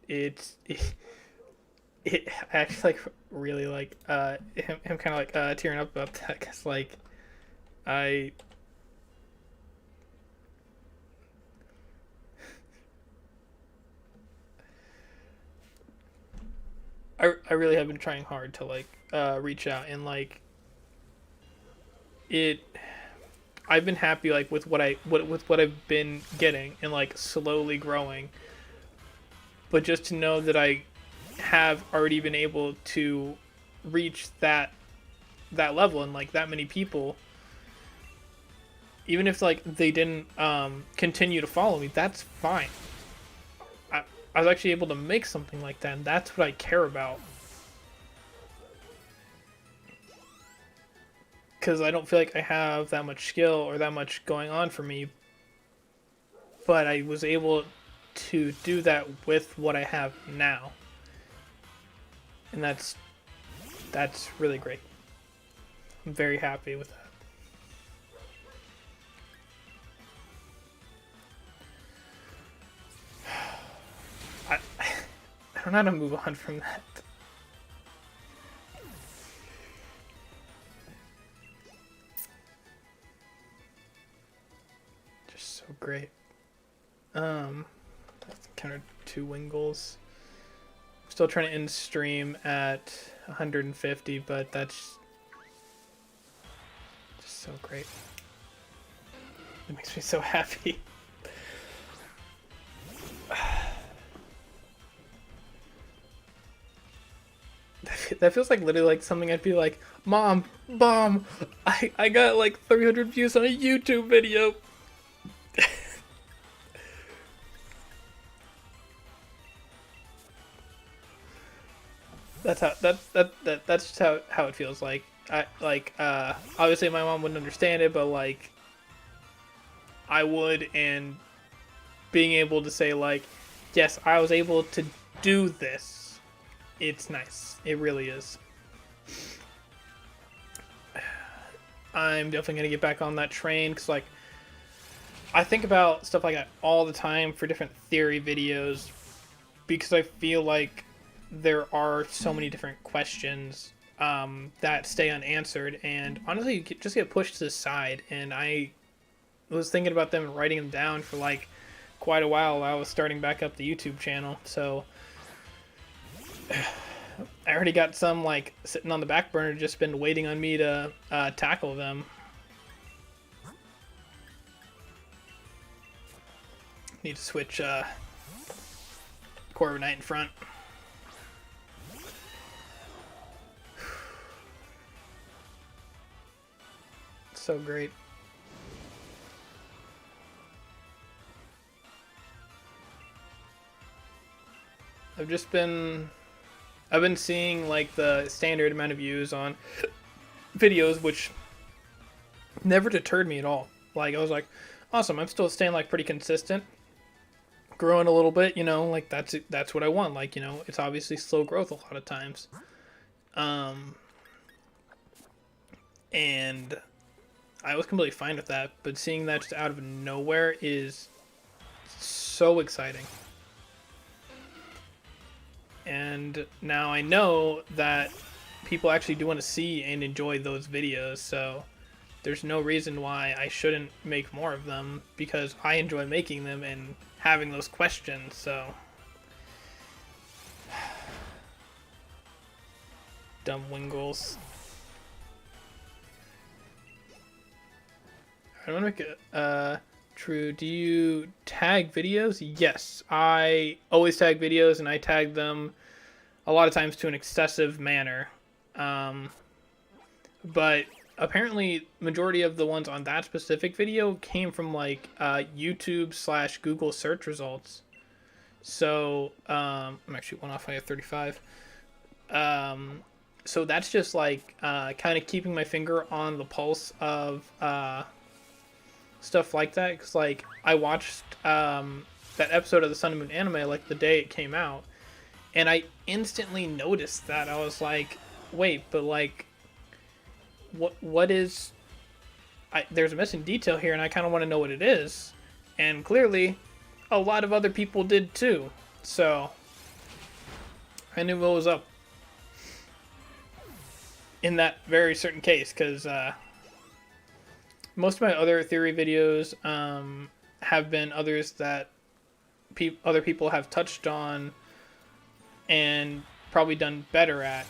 actually like really like him kind of like tearing up about that because like I I really have been trying hard to like reach out and like it. I've been happy like with what I've been getting and like slowly growing, but just to know that I have already been able to reach that level and like that many people, even if like they didn't continue to follow me, that's fine. I was actually able to make something like that, and that's what I care about. Because I don't feel like I have that much skill or that much going on for me, but I was able to do that with what I have now, and that's really great. I'm very happy with that. I don't know how to move on from that. Just so great. Counter 2 WINGULLs. Still trying to end stream at 150, but that's just so great. It makes me so happy. That feels like literally like something I'd be like, Mom, I got like 300 views on a YouTube video. That's just how it feels like. Obviously my mom wouldn't understand it, but like I would, and being able to say like, yes, I was able to do this. It's nice. It really is. I'm definitely going to get back on that train because, like, I think about stuff like that all the time for different theory videos because I feel like there are so many different questions that stay unanswered and honestly you just get pushed to the side. And I was thinking about them and writing them down for, like, quite a while while I was starting back up the YouTube channel. So I already got some like sitting on the back burner, just been waiting on me to tackle them. Need to switch Core of Night in front. So great. I've been seeing like the standard amount of views on videos, which never deterred me at all. Like I was like, awesome, I'm still staying like pretty consistent, growing a little bit, you know, like that's what I want. Like, you know, it's obviously slow growth a lot of times. And I was completely fine with that, but seeing that just out of nowhere is so exciting. And now I know that people actually do want to see and enjoy those videos, so there's no reason why I shouldn't make more of them because I enjoy making them and having those questions. So dumb WINGULLs. I want to make a True. Do you tag videos? Yes, I always tag videos, and I tag them a lot of times to an excessive manner. But apparently, majority of the ones on that specific video came from like YouTube/Google search results. So I'm actually one off. I have 35. So that's just like kind of keeping my finger on the pulse of stuff like that, because like I watched that episode of the Sun and Moon anime like the day it came out, and I instantly noticed that. I was like, wait, but like what is... there's a missing detail here, and I kind of want to know what it is. And clearly, a lot of other people did too. So, I knew what was up in that very certain case, because most of my other theory videos have been others that other people have touched on and probably done better at.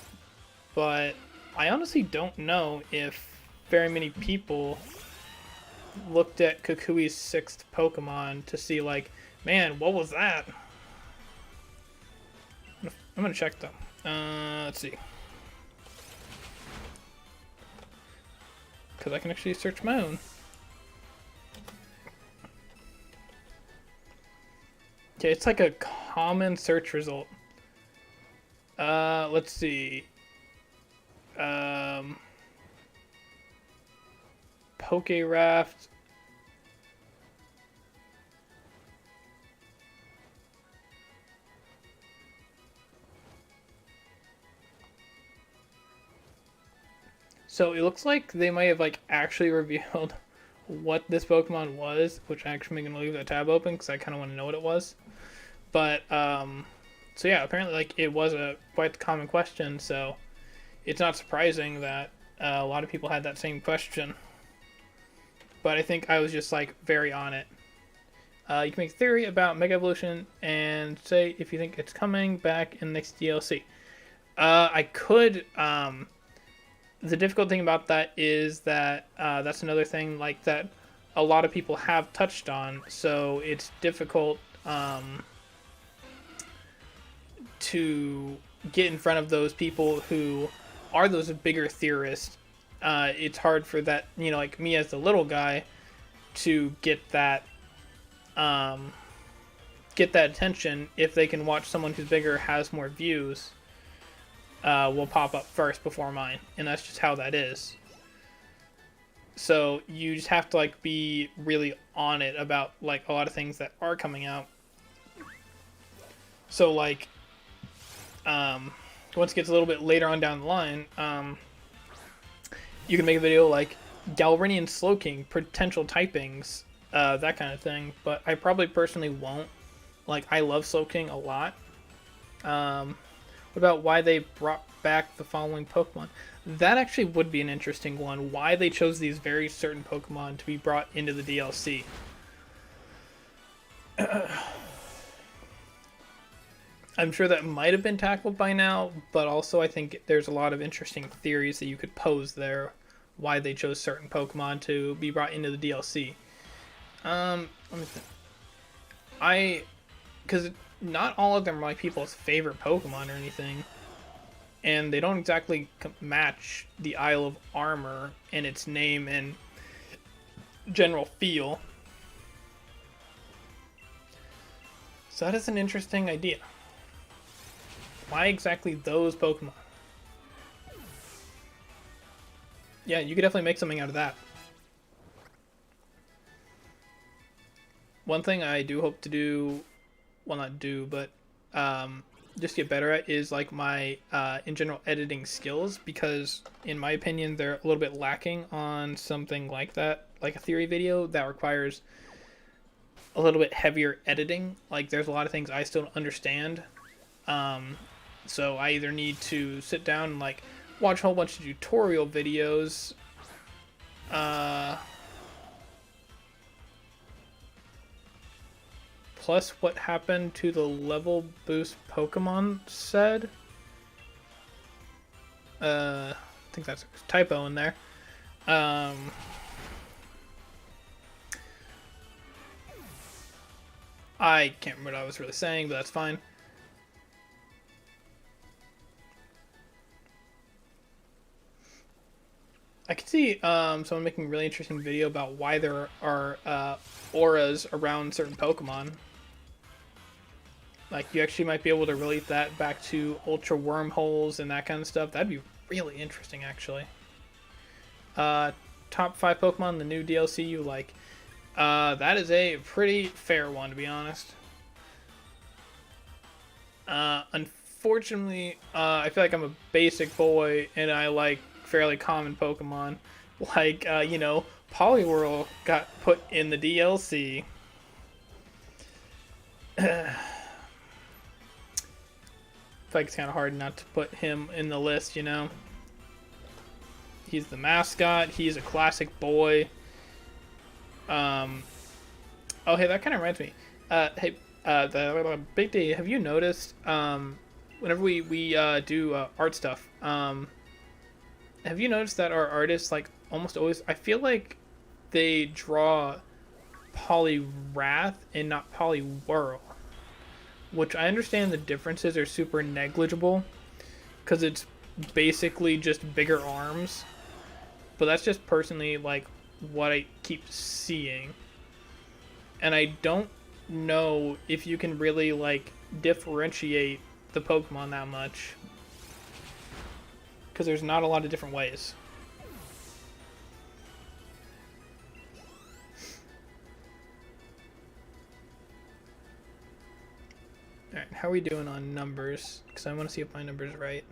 But I honestly don't know if very many people looked at Kukui's 6th Pokemon to see, like, man, what was that? I'm gonna check though. Let's see. Because I can actually search my own. Okay, it's like a common search result. Let's see. Pokeraft. So it looks like they might have like actually revealed what this Pokemon was, which I'm actually going to leave that tab open because I kind of want to know what it was. But so yeah, apparently like it was a quite the common question, so it's not surprising that a lot of people had that same question. But I think I was just like very on it. You can make a theory about Mega Evolution and say if you think it's coming back in the next DLC. I could. The difficult thing about that is that that's another thing like that a lot of people have touched on, so it's difficult to get in front of those people who are those bigger theorists. It's hard for that, like me as the little guy, to get that attention if they can watch someone who's bigger, has more views. Will pop up first before mine, and that's just how that is. So you just have to like be really on it about like a lot of things that are coming out. So like once it gets a little bit later on down the line, you can make a video like Galvanian Slowking, potential typings, that kind of thing. But I probably personally won't. Like, I love Slowking a lot. What about why they brought back the following Pokemon? That actually would be an interesting one. Why they chose these very certain Pokemon to be brought into the DLC. I'm sure that might have been tackled by now, but also I think there's a lot of interesting theories that you could pose there. Why they chose certain Pokemon to be brought into the DLC. Let me think. Because not all of them are like people's favorite Pokemon or anything, and they don't exactly match the Isle of Armor in its name and general feel. So that is an interesting idea. Why exactly those Pokemon? Yeah, you could definitely make something out of that. One thing I do hope to do, well not do, but just get better at is like my in general editing skills, because in my opinion they're a little bit lacking on something like that, like a theory video that requires a little bit heavier editing. Like there's a lot of things I still don't understand, so I either need to sit down and like watch a whole bunch of tutorial videos, plus what happened to the level boost Pokemon said. I think that's a typo in there. I can't remember what I was really saying, but that's fine. I could see someone making a really interesting video about why there are auras around certain Pokemon. Like, you actually might be able to relate that back to Ultra Wormholes and that kind of stuff. That'd be really interesting, actually. Top 5 Pokemon in the new DLC you like. That is a pretty fair one, to be honest. Unfortunately, I feel like I'm a basic boy, and I like fairly common Pokemon. Like, you know, Poliwhirl got put in the DLC. I feel like it's kind of hard not to put him in the list, you know? He's the mascot. He's a classic boy. Oh, hey, that kind of reminds me. Hey, the Big D, have you noticed, whenever we do art stuff, have you noticed that our artists, like, almost always, I feel like they draw Poliwrath and not Poliwhirl, which I understand the differences are super negligible because it's basically just bigger arms, but that's just personally like what I keep seeing, and I don't know if you can really like differentiate the Pokemon that much because there's not a lot of different ways. Alright, how are we doing on numbers? Because I want to see if my number's right.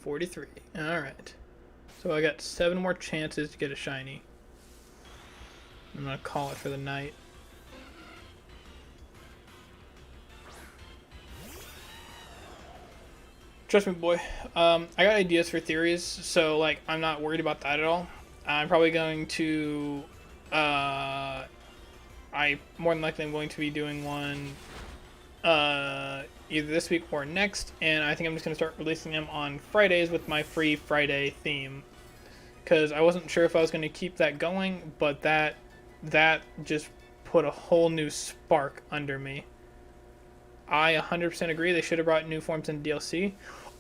43. Alright. So I got 7 more chances to get a shiny. I'm going to call it for the night. Trust me, boy. I got ideas for theories, so like I'm not worried about that at all. I'm probably going to... I more than likely am going to be doing one either this week or next, and I think I'm just going to start releasing them on Fridays with my free Friday theme, because I wasn't sure if I was going to keep that going, but that just put a whole new spark under me. I 100% agree they should have brought new forms in DLC.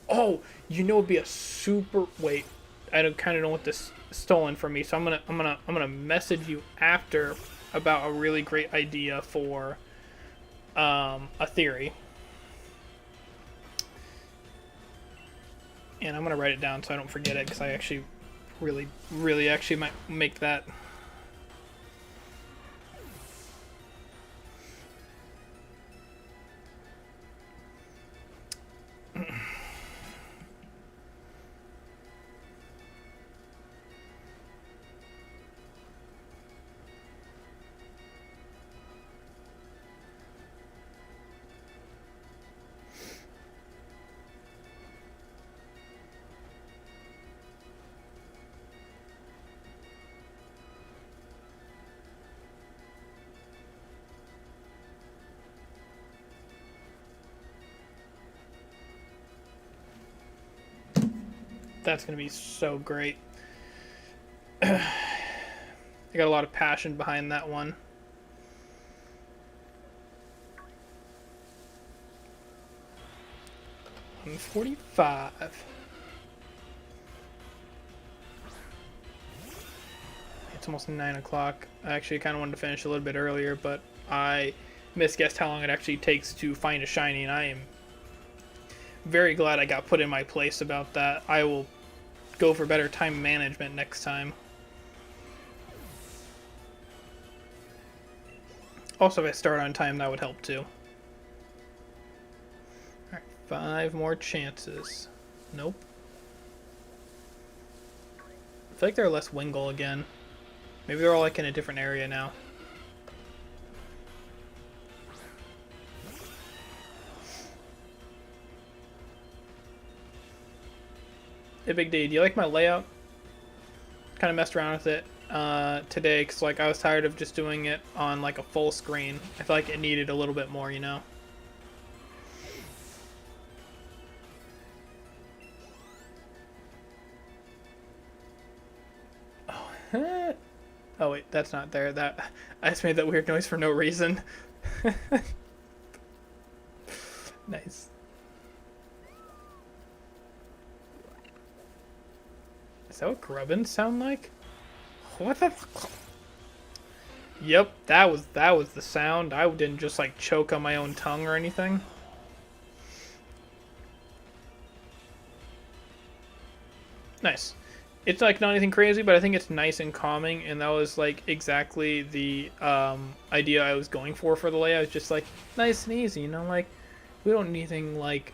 Oh, you know, it'd be a super... Wait, I kind of don't want this stolen from me, so I'm gonna message you after about a really great idea for a theory, and I'm gonna write it down so I don't forget it, because I actually really actually might make that. That's going to be so great. I got a lot of passion behind that one. I'm 45. It's almost 9 o'clock. I actually kind of wanted to finish a little bit earlier, but I misguessed how long it actually takes to find a shiny, and I am very glad I got put in my place about that. I will go for better time management next time. Also, if I start on time, that would help too. Alright, 5 more chances. Nope. I feel like they're less WINGULL again. Maybe they're all like in a different area now. Hey, Big D, do you like my layout? Kind of messed around with it today, because like I was tired of just doing it on like a full screen. I feel like it needed a little bit more, you know? Oh, oh wait, that's not there. That I just made that weird noise for no reason. Nice. Is that what grubbins sound like? What the fuck? Yep, that was the sound. I didn't just like choke on my own tongue or anything. Nice. It's like not anything crazy, but I think it's nice and calming, and that was like exactly the idea I was going for the layout. It's just like nice and easy, you know, like we don't need anything like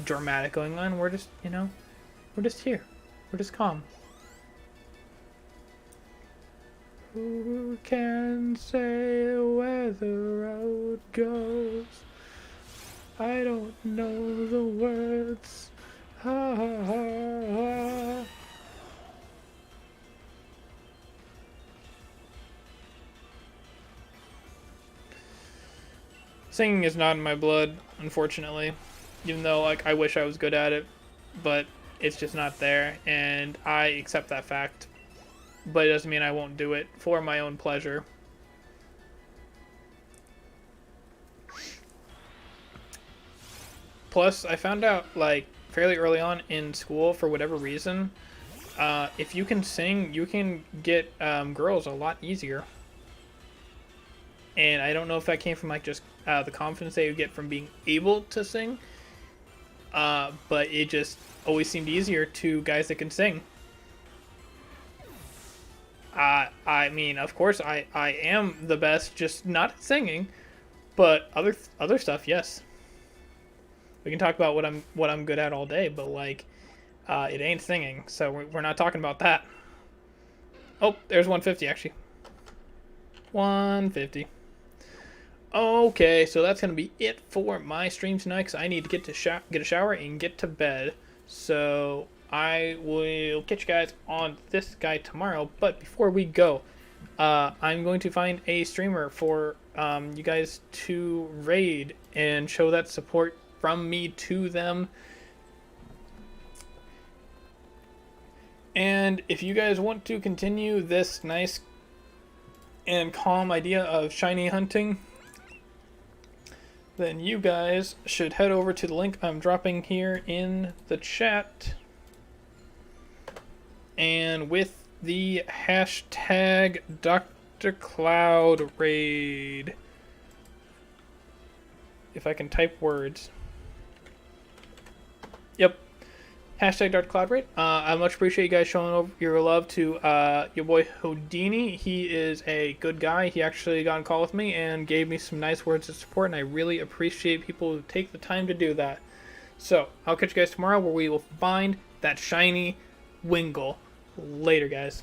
dramatic going on. We're just, you know, we're just here. We're just calm. Who can say where the road goes? I don't know the words. Ha ha ha. Singing is not in my blood, unfortunately. Even though, like, I wish I was good at it, but it's just not there, and I accept that fact. But it doesn't mean I won't do it for my own pleasure. Plus, I found out, like, fairly early on in school, for whatever reason, if you can sing, you can get girls a lot easier. And I don't know if that came from, like, just the confidence that you get from being able to sing, but it just always seemed easier to guys that can sing. I mean, of course, I am the best, just not at singing, but other stuff, yes. We can talk about what I'm good at all day, but like, it ain't singing, so we're not talking about that. Oh, there's 150 actually. 150. Okay, so that's gonna be it for my stream tonight, because I need to get a shower and get to bed. So I will catch you guys on this guy tomorrow. But before we go, I'm going to find a streamer for you guys to raid and show that support from me to them. And if you guys want to continue this nice and calm idea of shiny hunting, then you guys should head over to the link I'm dropping here in the chat. And with the hashtag DrCloud raid, if I can type words. Yep. Hashtag DrCloud raid. I much appreciate you guys showing over your love to your boy Houdini. He is a good guy. He actually got on call with me and gave me some nice words of support, and I really appreciate people who take the time to do that. So, I'll catch you guys tomorrow where we will find that shiny WINGULL. Later, guys.